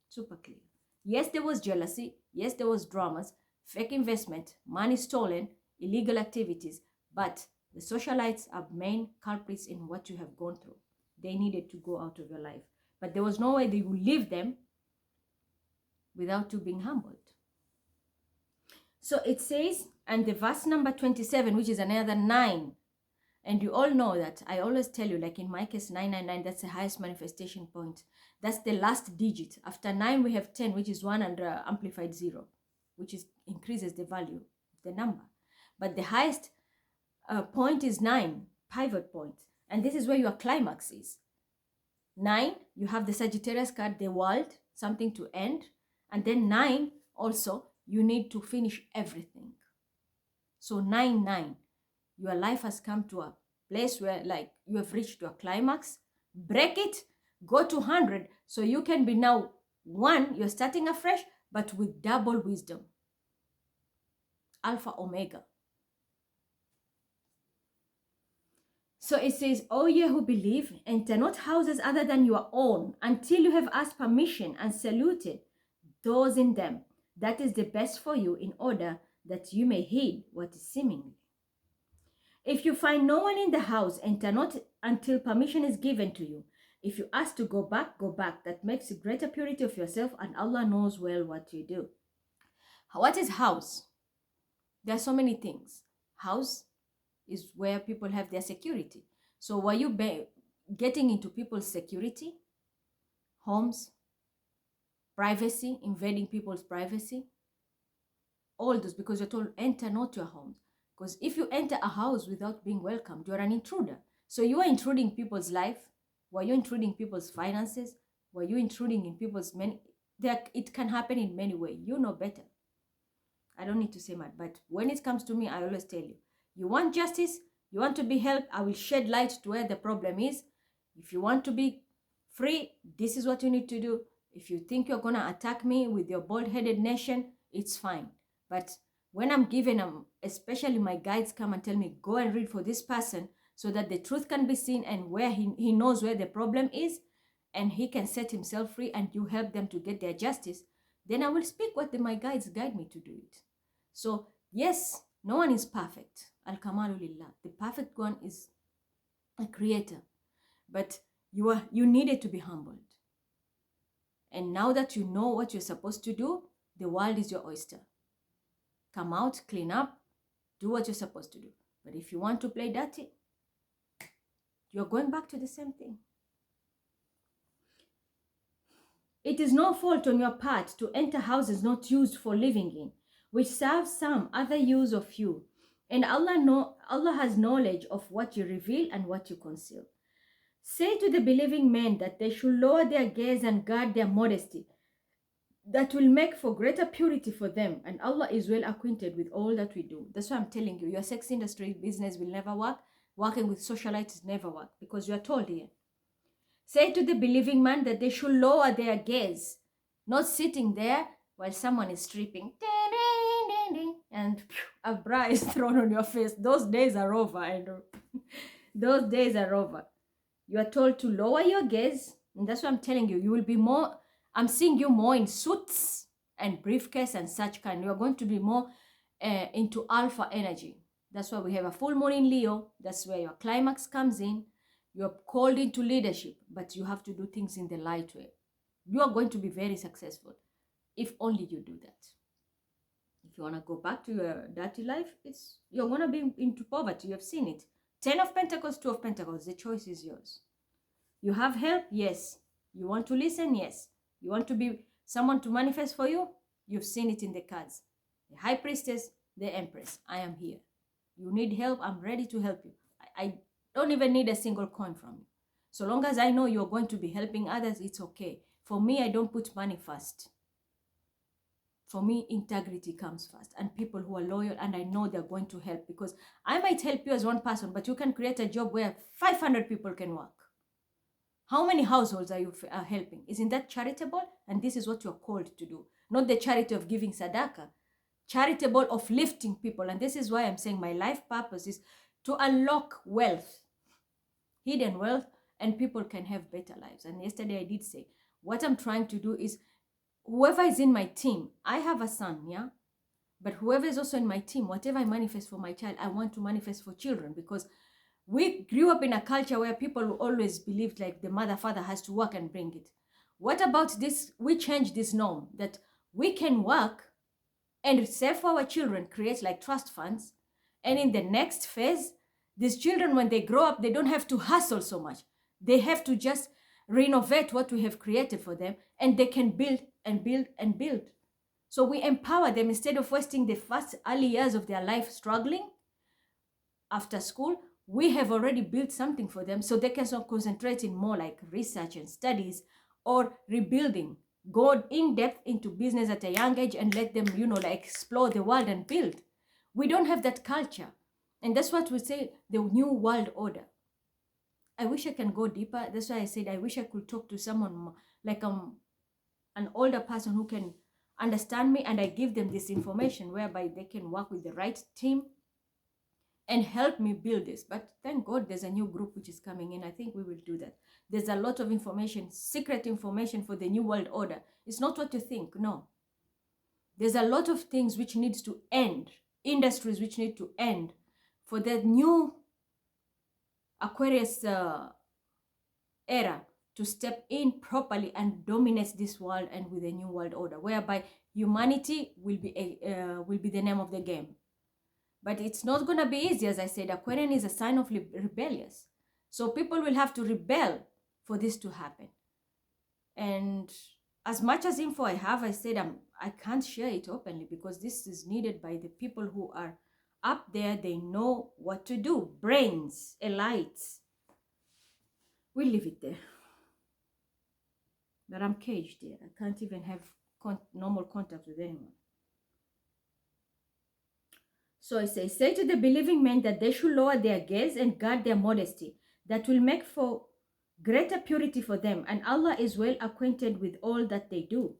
super clear. Yes, there was jealousy. Yes, there was dramas, fake investment, money stolen, illegal activities. But the socialites are main culprits in what you have gone through. They needed to go out of your life. But there was no way they would leave them without you being humbled. So it says, and the verse number 27, which is another 9. And you all know that I always tell you, like in my case, 999, that's the highest manifestation point. That's the last digit. After 9, we have 10, which is 1 and amplified 0, which increases the value of the number. But the highest point is 9, pivot point. And this is where your climax is. 9, you have the Sagittarius card, the world, something to end. And then 9, also, you need to finish everything. So 9, your life has come to a place where like you have reached your climax. Break it, go to 100. So you can be now 1, you're starting afresh, but with double wisdom. Alpha, Omega. So it says, O ye who believe, enter not houses other than your own, until you have asked permission and saluted those in them. That is the best for you, in order that you may heed what is seemingly. If you find no one in the house, enter not until permission is given to you. If you ask to go back, go back. That makes a greater purity of yourself, and Allah knows well what you do. What is house? There are so many things. House is where people have their security. So were you getting into people's security? Homes? Privacy? Invading people's privacy? All those, because you're told, enter not your homes. Because if you enter a house without being welcomed, you're an intruder. So you are intruding people's life. Were you intruding people's finances? Were you intruding in people's it can happen in many ways. You know better. I don't need to say much. But when it comes to me, I always tell you, you want justice, you want to be helped, I will shed light to where the problem is. If you want to be free, this is what you need to do. If you think you're going to attack me with your bald-headed nation, it's fine. But when I'm given, especially my guides come and tell me, go and read for this person so that the truth can be seen and where he knows where the problem is and he can set himself free and you help them to get their justice, then I will speak what my guides guide me to do it. So yes, no one is perfect. Al-Kamalu Lillah. The perfect one is a creator. But you needed to be humbled. And now that you know what you're supposed to do, the world is your oyster. Come out, clean up, do what you're supposed to do. But if you want to play dirty, you're going back to the same thing. It is no fault on your part to enter houses not used for living in, which serve some other use of you. And Allah has knowledge of what you reveal and what you conceal. Say to the believing men that they should lower their gaze and guard their modesty. That will make for greater purity for them. And Allah is well acquainted with all that we do. That's why I'm telling you, your sex industry business will never work. Working with socialites never work. Because you are told here. Say to the believing man that they should lower their gaze. Not sitting there while someone is stripping. And a bra is thrown on your face. Those days are over. I know. Those days are over. You are told to lower your gaze. And that's what I'm telling you. You will be more, I'm seeing you more in suits and briefcase and such kind. You are going to be more into alpha energy. That's why we have a full moon in Leo. That's where your climax comes in. You're called into leadership, but you have to do things in the light way. You are going to be very successful if only you do that. If you want to go back to your dirty life, you're going to be into poverty. You have seen it. Ten of Pentacles, Two of Pentacles. The choice is yours. You have help? Yes. You want to listen? Yes. You want to be someone to manifest for you? You've seen it in the cards. The High Priestess, the Empress. I am here. You need help? I'm ready to help you. I don't even need a single coin from you. So long as I know you're going to be helping others, it's okay. For me, I don't put money first. For me, integrity comes first, and people who are loyal, and I know they're going to help, because I might help you as one person, but you can create a job where 500 people can work. How many households are you helping? Isn't that charitable? And this is what you're called to do. Not the charity of giving sadaka, charitable of lifting people. And this is why I'm saying my life purpose is to unlock wealth, hidden wealth, and people can have better lives. And yesterday I did say, what I'm trying to do is, whoever is in my team, I have a son, yeah? But whoever is also in my team, whatever I manifest for my child, I want to manifest for children, because we grew up in a culture where people always believed like the mother, father has to work and bring it. What about this? We change this norm that we can work and save for our children, create like trust funds. And in the next phase, these children, when they grow up, they don't have to hustle so much. They have to just renovate what we have created for them, and they can build and build and build. So we empower them instead of wasting the first early years of their life struggling after school. We have already built something for them, so they can start concentrating more like research and studies or rebuilding. Go in depth into business at a young age and let them, like explore the world and build. We don't have that culture. And that's what we say, the new world order. I wish I can go deeper. That's why I said I wish I could talk to someone like an older person who can understand me, and I give them this information whereby they can work with the right team and help me build this. But thank God there's a new group which is coming in. I think we will do that. There's a lot of information, secret information for the new world order. It's not what you think, no. There's a lot of things which needs to end, industries which need to end for the new Aquarius era to step in properly and dominate this world, and with a new world order, whereby humanity will be the name of the game. But it's not going to be easy. As I said, Aquarian is a sign of rebellious. So people will have to rebel for this to happen. And as much as info I have, I said I can't share it openly, because this is needed by the people who are up there. They know what to do. Brains, elites. We'll leave it there. But I'm caged there. I can't even have normal contact with anyone. So I say to the believing men that they should lower their gaze and guard their modesty. That will make for greater purity for them, and Allah is well acquainted with all that they do.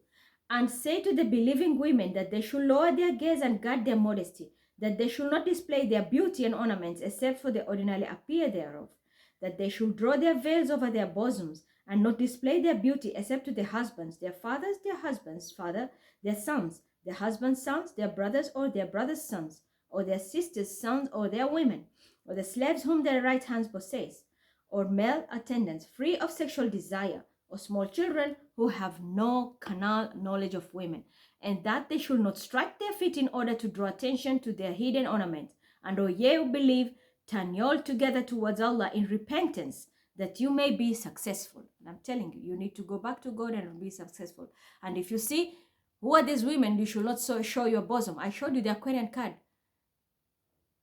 And say to the believing women that they should lower their gaze and guard their modesty, that they should not display their beauty and ornaments except for the ordinary appear thereof, that they should draw their veils over their bosoms, and not display their beauty except to their husbands, their fathers, their husbands' father, their sons, their husbands' sons, their brothers or their brothers' sons, or their sisters' sons or their women, or the slaves whom their right hands possess, or male attendants free of sexual desire, or small children who have no carnal knowledge of women, and that they should not strike their feet in order to draw attention to their hidden ornaments. And O ye who believe, turn ye all together towards Allah in repentance, that you may be successful. And I'm telling you, you need to go back to God and be successful. And if you see, who are these women, you should not show your bosom. I showed you the Aquarian card.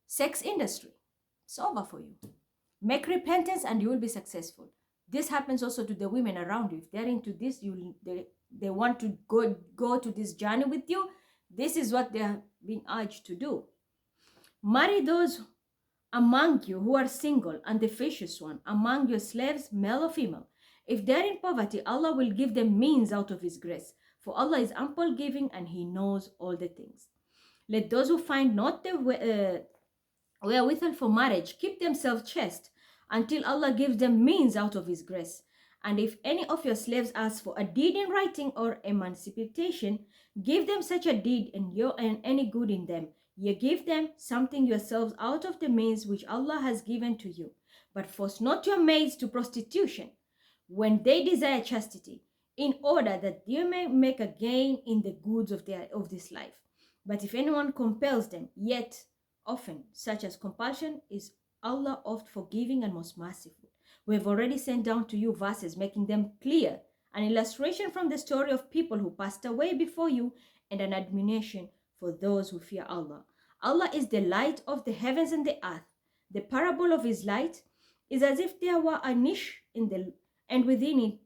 Sex industry. It's over for you. Make repentance and you will be successful. This happens also to the women around you. If they're into this, they want to go to this journey with you. This is what they are being urged to do. Marry those among you who are single, and the faithless one among your slaves, male or female. If they are in poverty, Allah will give them means out of His grace. For Allah is ample giving, and He knows all the things. Let those who find not the wherewithal for marriage keep themselves chaste, until Allah gives them means out of His grace. And if any of your slaves ask for a deed in writing or emancipation, give them such a deed, and any good in them. Ye give them something yourselves out of the means which Allah has given to you. But force not your maids to prostitution, when they desire chastity, in order that you may make a gain in the goods of this life. But if anyone compels them, yet often such as compulsion is Allah oft forgiving and most merciful. We have already sent down to you verses making them clear, an illustration from the story of people who passed away before you, and an admonition for those who fear Allah. Allah is the light of the heavens and the earth. The parable of his light is as if there were a niche and within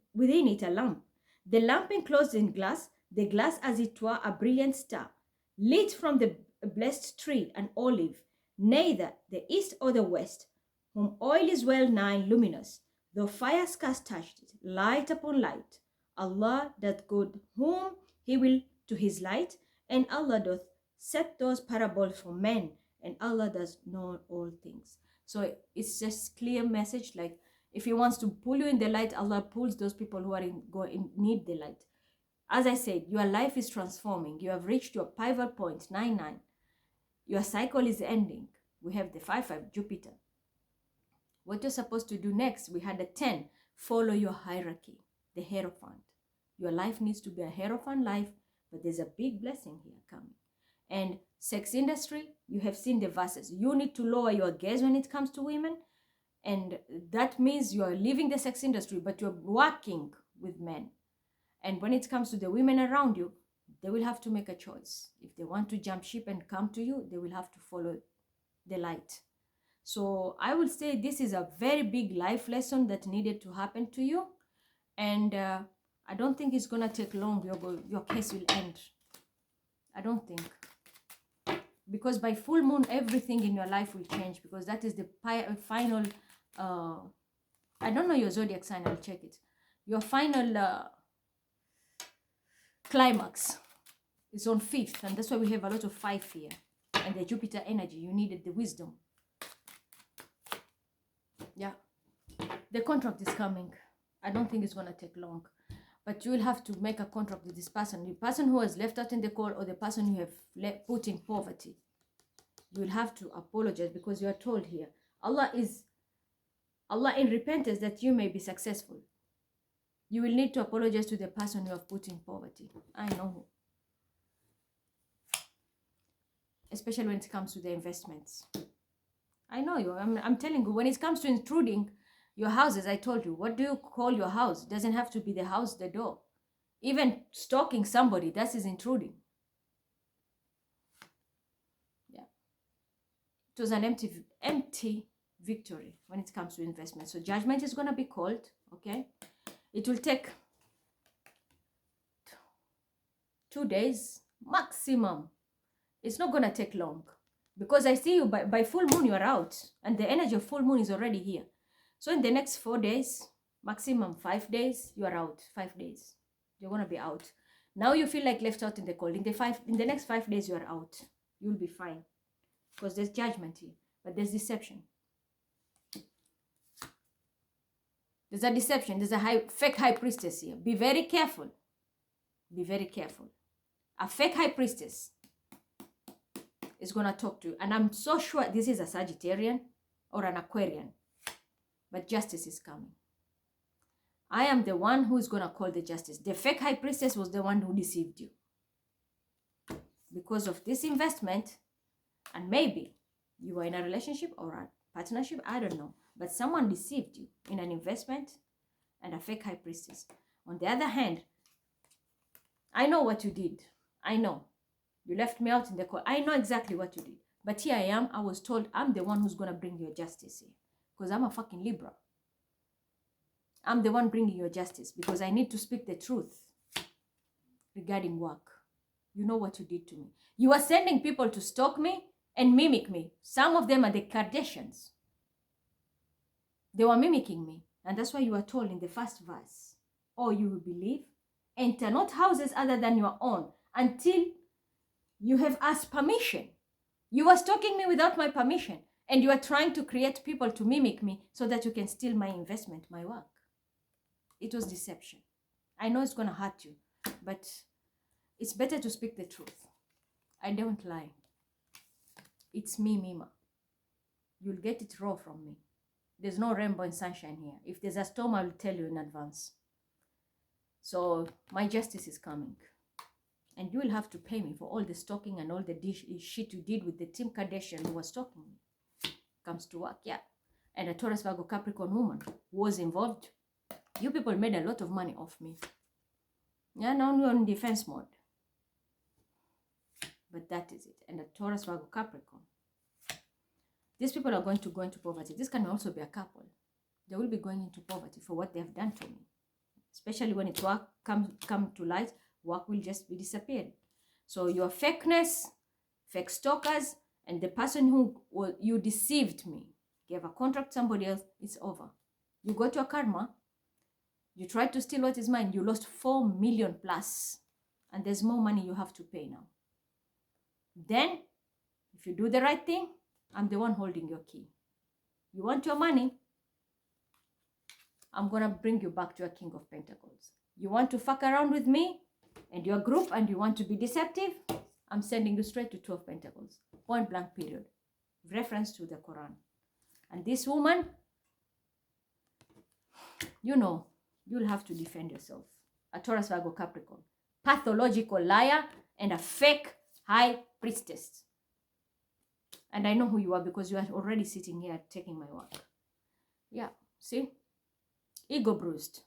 it a lamp. The lamp enclosed in glass, the glass as it were a brilliant star, lit from the blessed tree, an olive, neither the east or the west, whom oil is well nigh luminous, though fire scarce touched it, light upon light. Allah doth good whom he will to his light, and Allah doth set those parables for men, and Allah does know all things. So it's just clear message, like if he wants to pull you in the light, Allah pulls those people who are in need the light. As I said, your life is transforming. You have reached your pivotal point, 9-9. Your cycle is ending. We have the 5-5, Jupiter. What you're supposed to do next, we had a 10, follow your hierarchy, the Hierophant. Your life needs to be a Hierophant life, but there's a big blessing here coming. And sex industry, you have seen the verses. You need to lower your gaze when it comes to women. And that means you are leaving the sex industry, but you're working with men. And when it comes to the women around you, they will have to make a choice. If they want to jump ship and come to you, they will have to follow the light. So I would say this is a very big life lesson that needed to happen to you. And I don't think it's going to take long. Your case will end. I don't think. Because by full moon, everything in your life will change. Because that is the final, I don't know your zodiac sign, I'll check it. Your final climax is on 5th. And that's why we have a lot of 5 here. And the Jupiter energy, you needed the wisdom. Yeah. The contract is coming. I don't think it's going to take long. But you will have to make a contract with this person. The person who has left out in the call, or the person you have put in poverty. You will have to apologize, because you are told here, Allah in repentance that you may be successful. You will need to apologize to the person you have put in poverty. I know who. Especially when it comes to the investments. I know you. I'm telling you, when it comes to intruding your houses, I told you, what do you call your house? It doesn't have to be the house, the door. Even stalking somebody, that is intruding. Yeah. It was an empty victory when it comes to investment. So judgment is going to be called, okay? It will take 2 days maximum. It's not going to take long. Because I see you by full moon, you are out. And the energy of full moon is already here. So in the next 4 days, maximum 5 days, you are out. 5 days. You're going to be out. Now you feel like left out in the cold. In the next 5 days, you are out. You'll be fine. Because there's judgment here. But there's deception. There's a deception. There's a fake high priestess here. Be very careful. Be very careful. A fake high priestess is going to talk to you. And I'm so sure this is a Sagittarian or an Aquarian. But justice is coming. I am the one who is going to call the justice. The fake high priestess was the one who deceived you. Because of this investment, and maybe you were in a relationship or a partnership, I don't know. But someone deceived you in an investment and a fake high priestess. On the other hand, I know what you did. I know. You left me out in the call. I know exactly what you did. But here I am. I was told I'm the one who's going to bring your justice here. Because I'm a fucking Libra. I'm the one bringing your justice. Because I need to speak the truth regarding work. You know what you did to me. You are sending people to stalk me and mimic me. Some of them are the Kardashians. They were mimicking me. And that's why you are told in the first verse. Oh, you will believe. Enter not houses other than your own until you have asked permission. You are stalking me without my permission. And you are trying to create people to mimic me so that you can steal my investment, my work. It was deception. I know it's going to hurt you. But it's better to speak the truth. I don't lie. It's me, Mima. You'll get it raw from me. There's no rainbow and sunshine here. If there's a storm, I will tell you in advance. So my justice is coming. And you will have to pay me for all the stalking and all the shit you did with the Kim Kardashian who was stalking me. comes to work, yeah. And a Taurus, Virgo, Capricorn woman was involved. You people made a lot of money off me. Yeah, now you're in defense mode. But that is it. And a Taurus, Virgo, Capricorn. These people are going to go into poverty. This can also be a couple. They will be going into poverty for what they have done to me. Especially when it's work come to light, work will just be disappeared. So your fakeness, fake stalkers, and the person who you deceived me, gave a contract to somebody else, it's over. You got your karma. You tried to steal what is mine. You lost 4 million plus. And there's more money you have to pay now. Then, if you do the right thing, I'm the one holding your key. You want your money? I'm going to bring you back to a King of Pentacles. You want to fuck around with me and your group and you want to be deceptive? I'm sending you straight to Two of Pentacles. Point blank period. Reference to the Quran. And this woman, you know, you'll have to defend yourself. A Taurus, Virgo, Capricorn. Pathological liar and a fake high priestess. And I know who you are because you are already sitting here taking my work. Yeah, see? Ego bruised.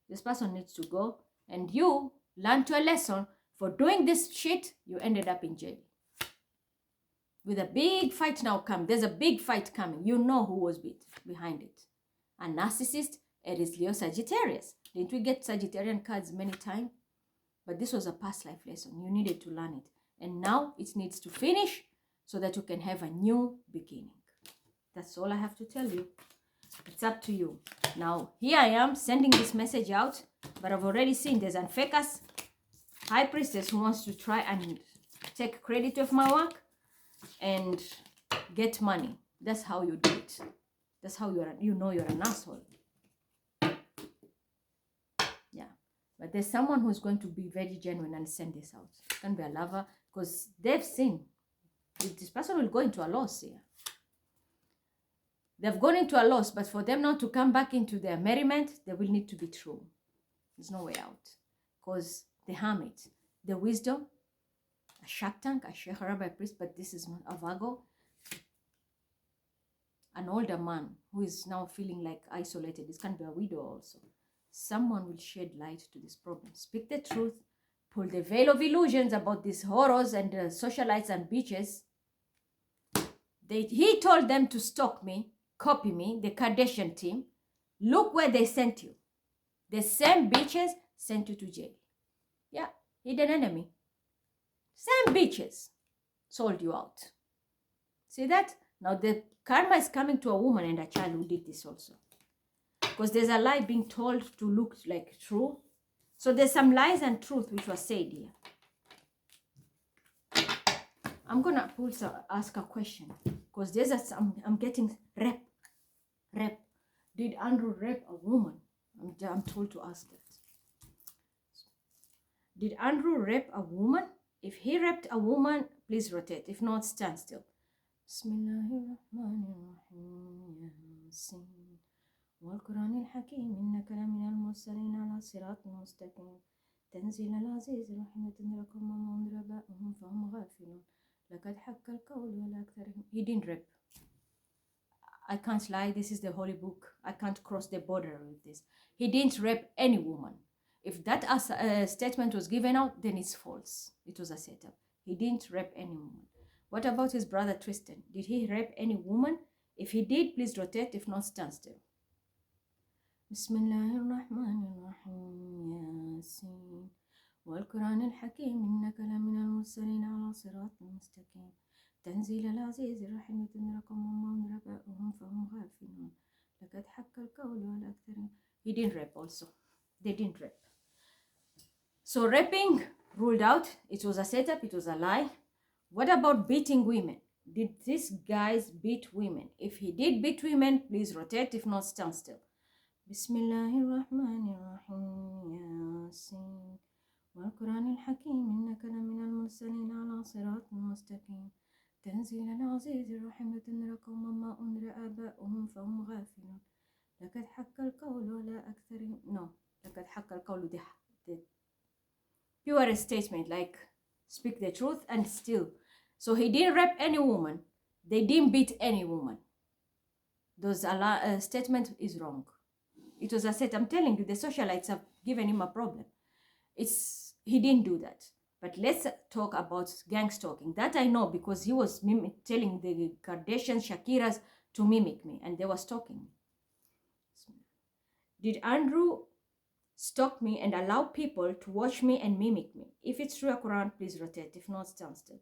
This person needs to go. And you learned your lesson. For doing this shit, you ended up in jail. With a big fight now coming. There's a big fight coming. You know who was behind it. A narcissist, Aries, Leo, Sagittarius. Didn't we get Sagittarian cards many times? But this was a past life lesson. You needed to learn it. And now it needs to finish so that you can have a new beginning. That's all I have to tell you. It's up to you. Now, here I am sending this message out, but I've already seen there's an faker's high priestess who wants to try and take credit of my work and get money. That's how you do it. That's how you know you're an asshole. Yeah. But there's someone who's going to be very genuine and send this out. It can be a lover because they've seen. This person will go into a loss here. They've gone into a loss, but for them not to come back into their merriment, they will need to be true. There's no way out. Because the hermit, the wisdom, a shark tank, a sheikh, rabbi, priest, but this is a Virgo. An older man who is now feeling like isolated. This can be a widow also. Someone will shed light to this problem. Speak the truth. Pull the veil of illusions about these horrors and socialites and bitches. He told them to stalk me, copy me, the Kardashian team. Look where they sent you. The same bitches sent you to jail. Yeah, hidden enemy. Same bitches sold you out. See that? Now the karma is coming to a woman and a child who did this also. Because there's a lie being told to look like true. So there's some lies and truth which was said here. I'm going to ask a question. Because there's I'm getting rep. Did Andrew rape a woman? I'm told to ask that. Did Andrew rape a woman? If he raped a woman, please rotate. If not, stand still. Bismillahirrahmanirrahim. Yasin. والقرآن الحكيم إنك لمن المرسلين على صراط مستقيم تنزيل العزيز الرحيم تنذركم وما أنذر آباؤهم فهم غافلون لقد حق القول على أكثرهم. He didn't rape. I can't lie. This is the holy book. I can't cross the border with this. He didn't rape any woman. If that statement was given out, then it's false. It was a setup. He didn't rape any woman. What about his brother Tristan? Did he rape any woman? If he did, please rotate. If not, stand still. Bismillahirrahmanirrahim. Yasin. والقرآن الحكيم إنك لمن المرسلين على صراط مستقيم تنزيل العزيز الرحيم تنذركم وما أنذر آباؤهم فهم غافلون لقد حق القول على أكثرهم. He didn't rape also. They didn't rape. So raping ruled out. It was a setup. It was a lie. What about beating women? Did these guys beat women? If he did beat women, please rotate. If not, stand still. Bismillahirrahmanirrahim. Yasin. والقرآن الحكيم إنك لمن المرسلين على صراط مستقيم تنزيل العزيز الرحيم تنذركم وما أنذر آباؤهم فهم غافلون لقد حق القول على أكثرهم. No, لقد حق القول, the pure statement, like speak the truth and still. So he didn't rape any woman. They didn't beat any woman. those statement is wrong. It was a set. I'm telling you, the socialites have given him a problem. He didn't do that. But let's talk about gang stalking. That I know because he was telling the Kardashians, Shakiras to mimic me, and they were stalking me. Did Andrew stalk me and allow people to watch me and mimic me? If it's true, Quran, please rotate. If not, stand still.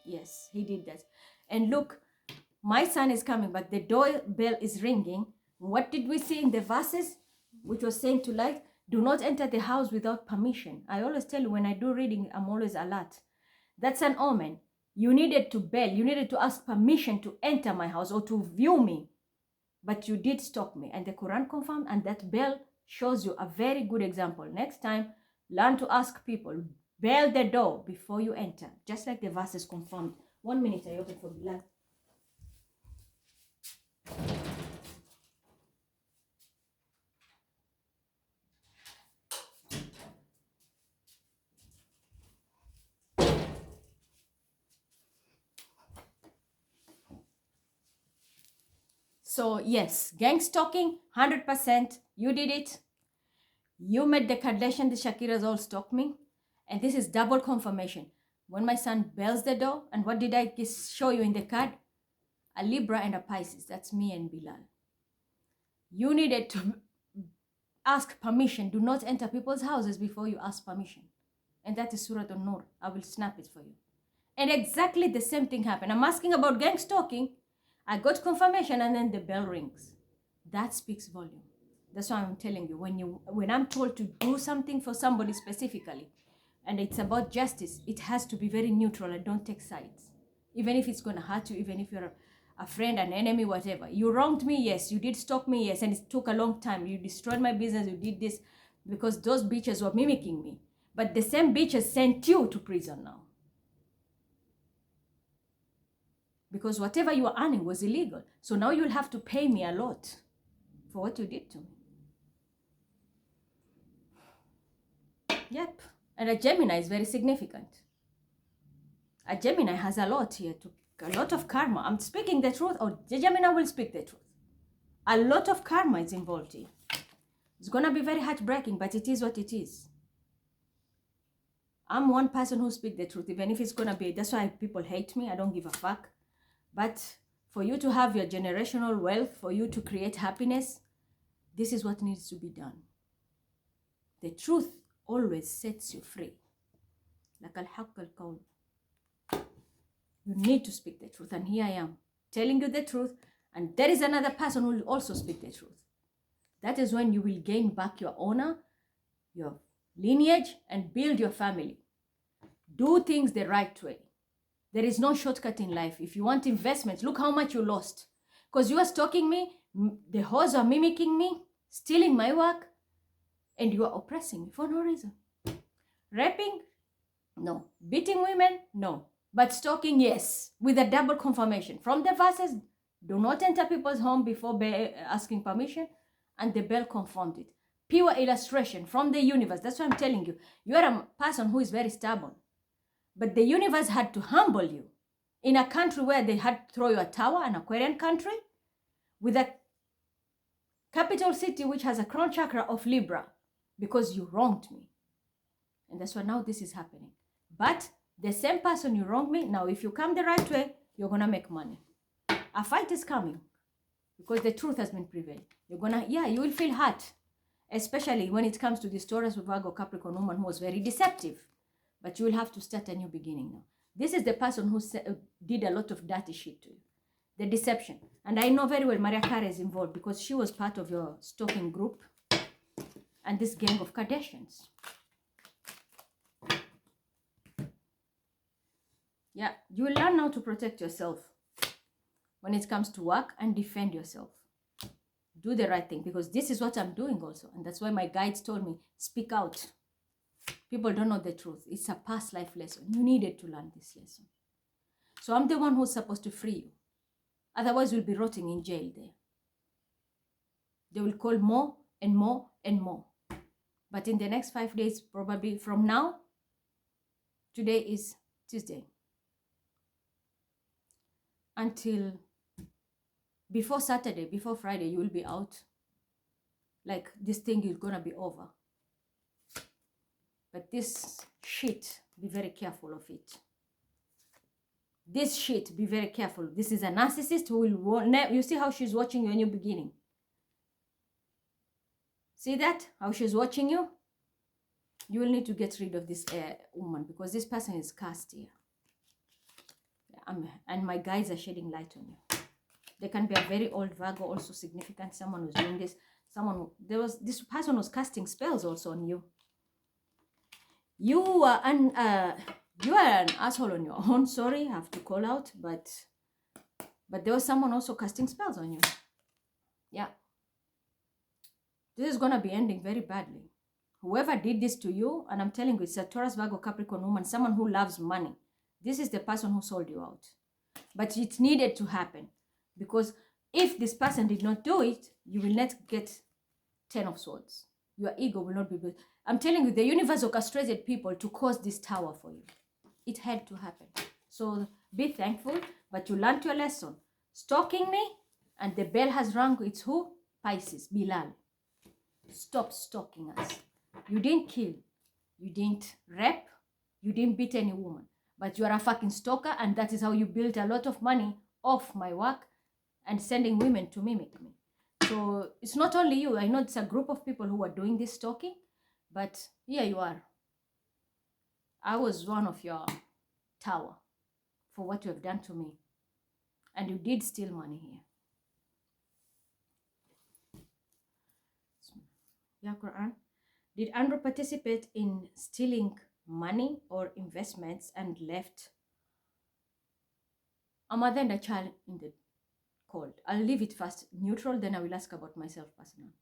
Yes, he did that. And look, my son is coming, but the doorbell is ringing. What did we see in the verses? Which was saying to Light, do not enter the house without permission. I always tell you, when I do reading, I'm always alert. That's an omen. You needed to bell. You needed to ask permission to enter my house or to view me. But you did stalk me. And the Quran confirmed, and that bell shows you a very good example. Next time, learn to ask people. Bell the door before you enter. Just like the verses confirmed. 1 minute, I open for Bilal. So yes, gang stalking, 100%. You did it. You made the Kardashian, the Shakiras all stalk me. And this is double confirmation. When my son bells the door, and what did I show you in the card? A Libra and a Pisces. That's me and Bilal. You needed to ask permission. Do not enter people's houses before you ask permission. And that is Surah An-Nur. I will snap it for you. And exactly the same thing happened. I'm asking about gang stalking. I got confirmation and then the bell rings. That speaks volume. That's why I'm telling you, when I'm told to do something for somebody specifically, and it's about justice, it has to be very neutral and don't take sides. Even if it's going to hurt you, even if you're a friend, an enemy, whatever. You wronged me, yes. You did stalk me, yes. And it took a long time. You destroyed my business. You did this because those bitches were mimicking me. But the same bitches sent you to prison now. Because whatever you were earning was illegal. So now you'll have to pay me a lot for what you did to me. Yep. And a Gemini is very significant. A Gemini has a lot here, a lot of karma. I'm speaking the truth, or the Gemini will speak the truth. A lot of karma is involved here. It's going to be very heartbreaking, but it is what it is. I'm one person who speaks the truth, even if it's going to be, that's why people hate me. I don't give a fuck. But for you to have your generational wealth, for you to create happiness, this is what needs to be done. The truth always sets you free. Like al-haqq al-qawl. You need to speak the truth. And here I am telling you the truth. And there is another person who will also speak the truth. That is when you will gain back your honor, your lineage, and build your family. Do things the right way. There is no shortcut in life. If you want investments, look how much you lost. Because you are stalking me, the hoes are mimicking me, stealing my work, and you are oppressing me for no reason. Raping? No. Beating women? No. But stalking, yes. With a double confirmation. From the verses, do not enter people's home before asking permission, and the bell confirmed it. Pure illustration from the universe. That's what I'm telling you. You are a person who is very stubborn. But the universe had to humble you in a country where they had to throw you a tower, an Aquarian country, with a capital city which has a crown chakra of Libra, because you wronged me. And that's why now this is happening. But the same person you wronged me, now if you come the right way, you're going to make money. A fight is coming because the truth has been prevailed. You will feel hurt, especially when it comes to this Taurus, Virgo, Capricorn woman who was very deceptive. But you will have to start a new beginning now. This is the person who did a lot of dirty shit to you. The deception. And I know very well Maria Carey is involved because she was part of your stalking group and this gang of Kardashians. Yeah, you will learn now to protect yourself when it comes to work and defend yourself. Do the right thing, because this is what I'm doing also. And that's why my guides told me, speak out. People don't know the truth. It's a past life lesson. You needed to learn this lesson. So I'm the one who's supposed to free you. Otherwise, you'll be rotting in jail there. They will call more and more and more. But in the next 5 days, probably from now, today is Tuesday. until before Saturday, before Friday, you will be out. Like this thing is gonna be over. But this shit, be very careful of it. This shit, be very careful. This is a narcissist who will, you see how she's watching you in your beginning? See that? How she's watching you? You will need to get rid of this woman because this person is cursed here. And my guides are shedding light on you. They can be a very old Virgo, also significant. Someone who's doing this. This person was casting spells also on you. You are an asshole on your own. Sorry, I have to call out, but there was someone also casting spells on you. Yeah. This is gonna be ending very badly. Whoever did this to you, and I'm telling you, it's a Taurus, Virgo, Capricorn woman, someone who loves money. This is the person who sold you out. But it needed to happen. Because if this person did not do it, you will not get 10 of swords. Your ego will not be built. I'm telling you, the universe orchestrated people to cause this tower for you. It had to happen. So be thankful, but you learned your lesson. Stalking me, and the bell has rung. It's who? Pisces, Bilal. Stop stalking us. You didn't kill. You didn't rape. You didn't beat any woman. But you are a fucking stalker, and that is how you built a lot of money off my work and sending women to mimic me. So it's not only you. I know it's a group of people who are doing this stalking, but here you are. I was one of your tower for what you have done to me. And you did steal money here. Yeah, Quran. Did Andrew participate in stealing money or investments and left a mother and a child in the cold? I'll leave it first neutral, then I will ask about myself personally.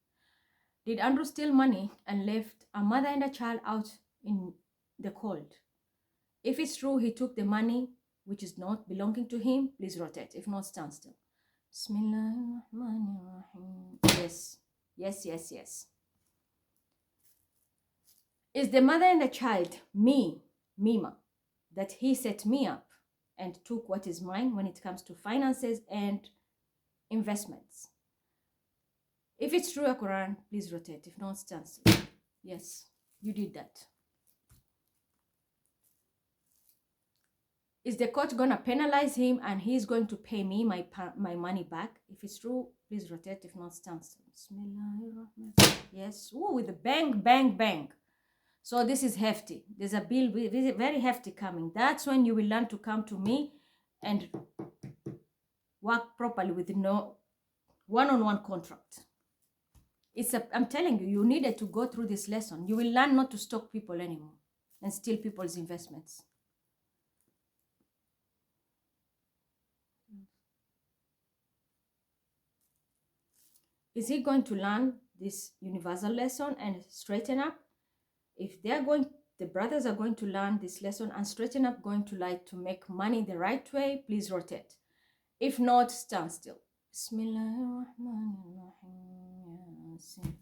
Did Andrew steal money and left a mother and a child out in the cold? If it's true he took the money which is not belonging to him, please rotate. If not, stand still. Bismillahirrahmanirrahim. Yes. Yes, yes, yes. Is the mother and the child me, Mima, that he set me up and took what is mine when it comes to finances and investments? If it's true, Quran, please rotate. If not, stand still. Yes, you did that. Is the court going to penalize him and he's going to pay me my money back? If it's true, please rotate. If not, stand still. Yes. Ooh, with the bang, bang, bang. So this is hefty. There's a bill very hefty coming. That's when you will learn to come to me and work properly with no one-on-one contract. I'm telling you, you needed to go through this lesson. You will learn not to stalk people anymore and steal people's investments. Is he going to learn this universal lesson and straighten up? If the brothers are going to learn this lesson and straighten up, going to like to make money the right way, please rotate. If not, stand still. Bismillahirrahmanirrahim.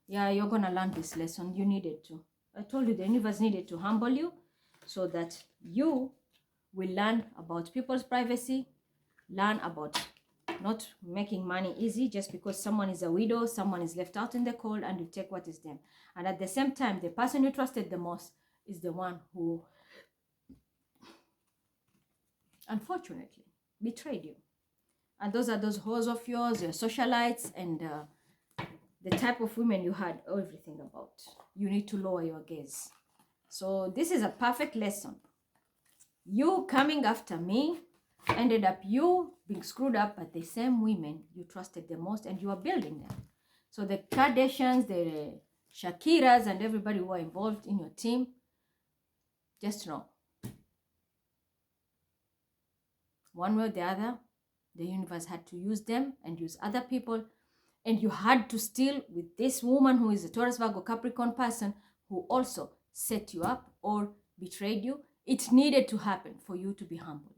Yeah, you're going to learn this lesson. You needed to. I told you the universe needed to humble you so that you will learn about people's privacy, learn about not making money easy just because someone is a widow, someone is left out in the cold, and you take what is them. And at the same time, the person you trusted the most is the one who, unfortunately, betrayed you. And those are those hoes of yours, your socialites, and the type of women you had everything about. You need to lower your gaze. So this is a perfect lesson. You coming after me ended up you being screwed up by the same women you trusted the most, and you are building them. So the Kardashians, the Shakiras, and everybody who are involved in your team, just know, one way or the other, the universe had to use them and use other people, and you had to steal with this woman who is a Taurus, Virgo, Capricorn person who also set you up or betrayed you. It needed to happen for you to be humbled.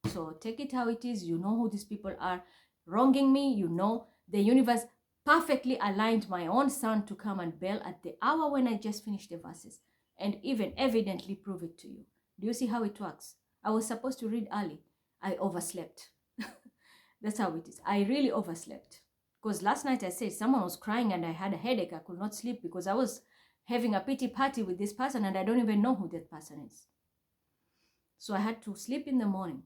So take it how it is. You know who these people are wronging me. You know the universe perfectly aligned my own son to come and bail at the hour when I just finished the verses and even evidently prove it to you. Do you see how it works? I was supposed to read early. I overslept. That's how it is. I really overslept. Because last night I said someone was crying and I had a headache. I could not sleep because I was having a pity party with this person and I don't even know who that person is. So I had to sleep in the morning.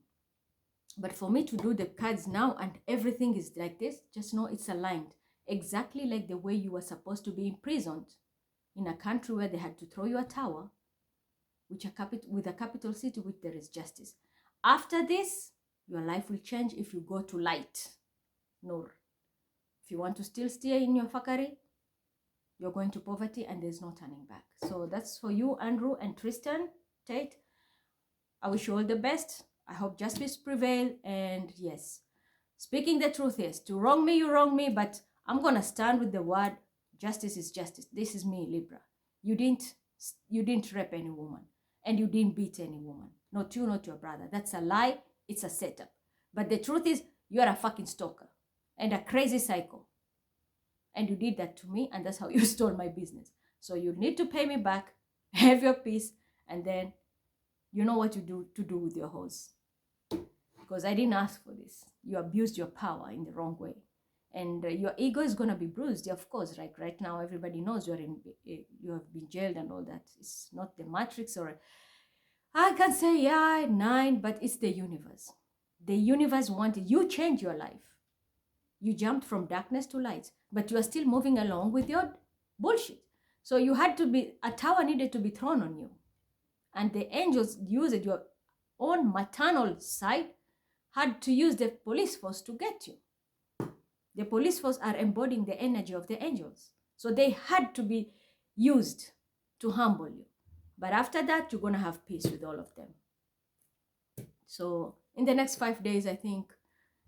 But for me to do the cards now and everything is like this, just know it's aligned. Exactly like the way you were supposed to be imprisoned in a country where they had to throw you a tower, with a capital C to which there is justice. After this, your life will change if you go to light. Nur. If you want to still stay in your fuckery, you're going to poverty and there's no turning back. So that's for you, Andrew and Tristan, Tate. I wish you all the best. I hope justice prevail. And yes, speaking the truth is, to wrong me, you wrong me, but I'm going to stand with the word justice is justice. This is me, Libra. You didn't rape any woman and you didn't beat any woman. Not you, not your brother. That's a lie. It's a setup. But the truth is, you're a fucking stalker and a crazy psycho. And you did that to me, and that's how you stole my business. So you need to pay me back, have your peace, and then you know what to do with your horse. Because I didn't ask for this. You abused your power in the wrong way. And your ego is going to be bruised, of course. Like right now, everybody knows you have been jailed and all that. It's not the Matrix or... I can say, yeah, 9, but it's the universe. The universe wanted... You change your life. You jumped from darkness to light, but you are still moving along with your bullshit. So you had to be... A tower needed to be thrown on you. And the angels used your own maternal side had to use the police force to get you. The police force are embodying the energy of the angels. So they had to be used to humble you. But after that, you're going to have peace with all of them. So in the next 5 days, I think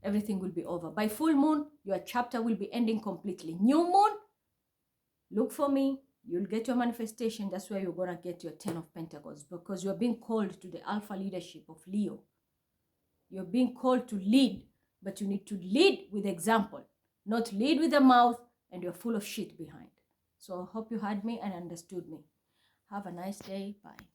everything will be over. By full moon, your chapter will be ending completely. New moon, look for me. You'll get your manifestation. That's where you're going to get your 10 of Pentacles, because you're being called to the alpha leadership of Leo. You're being called to lead, but you need to lead with example, not lead with a mouth and you're full of shit behind. So I hope you heard me and understood me. Have a nice day. Bye.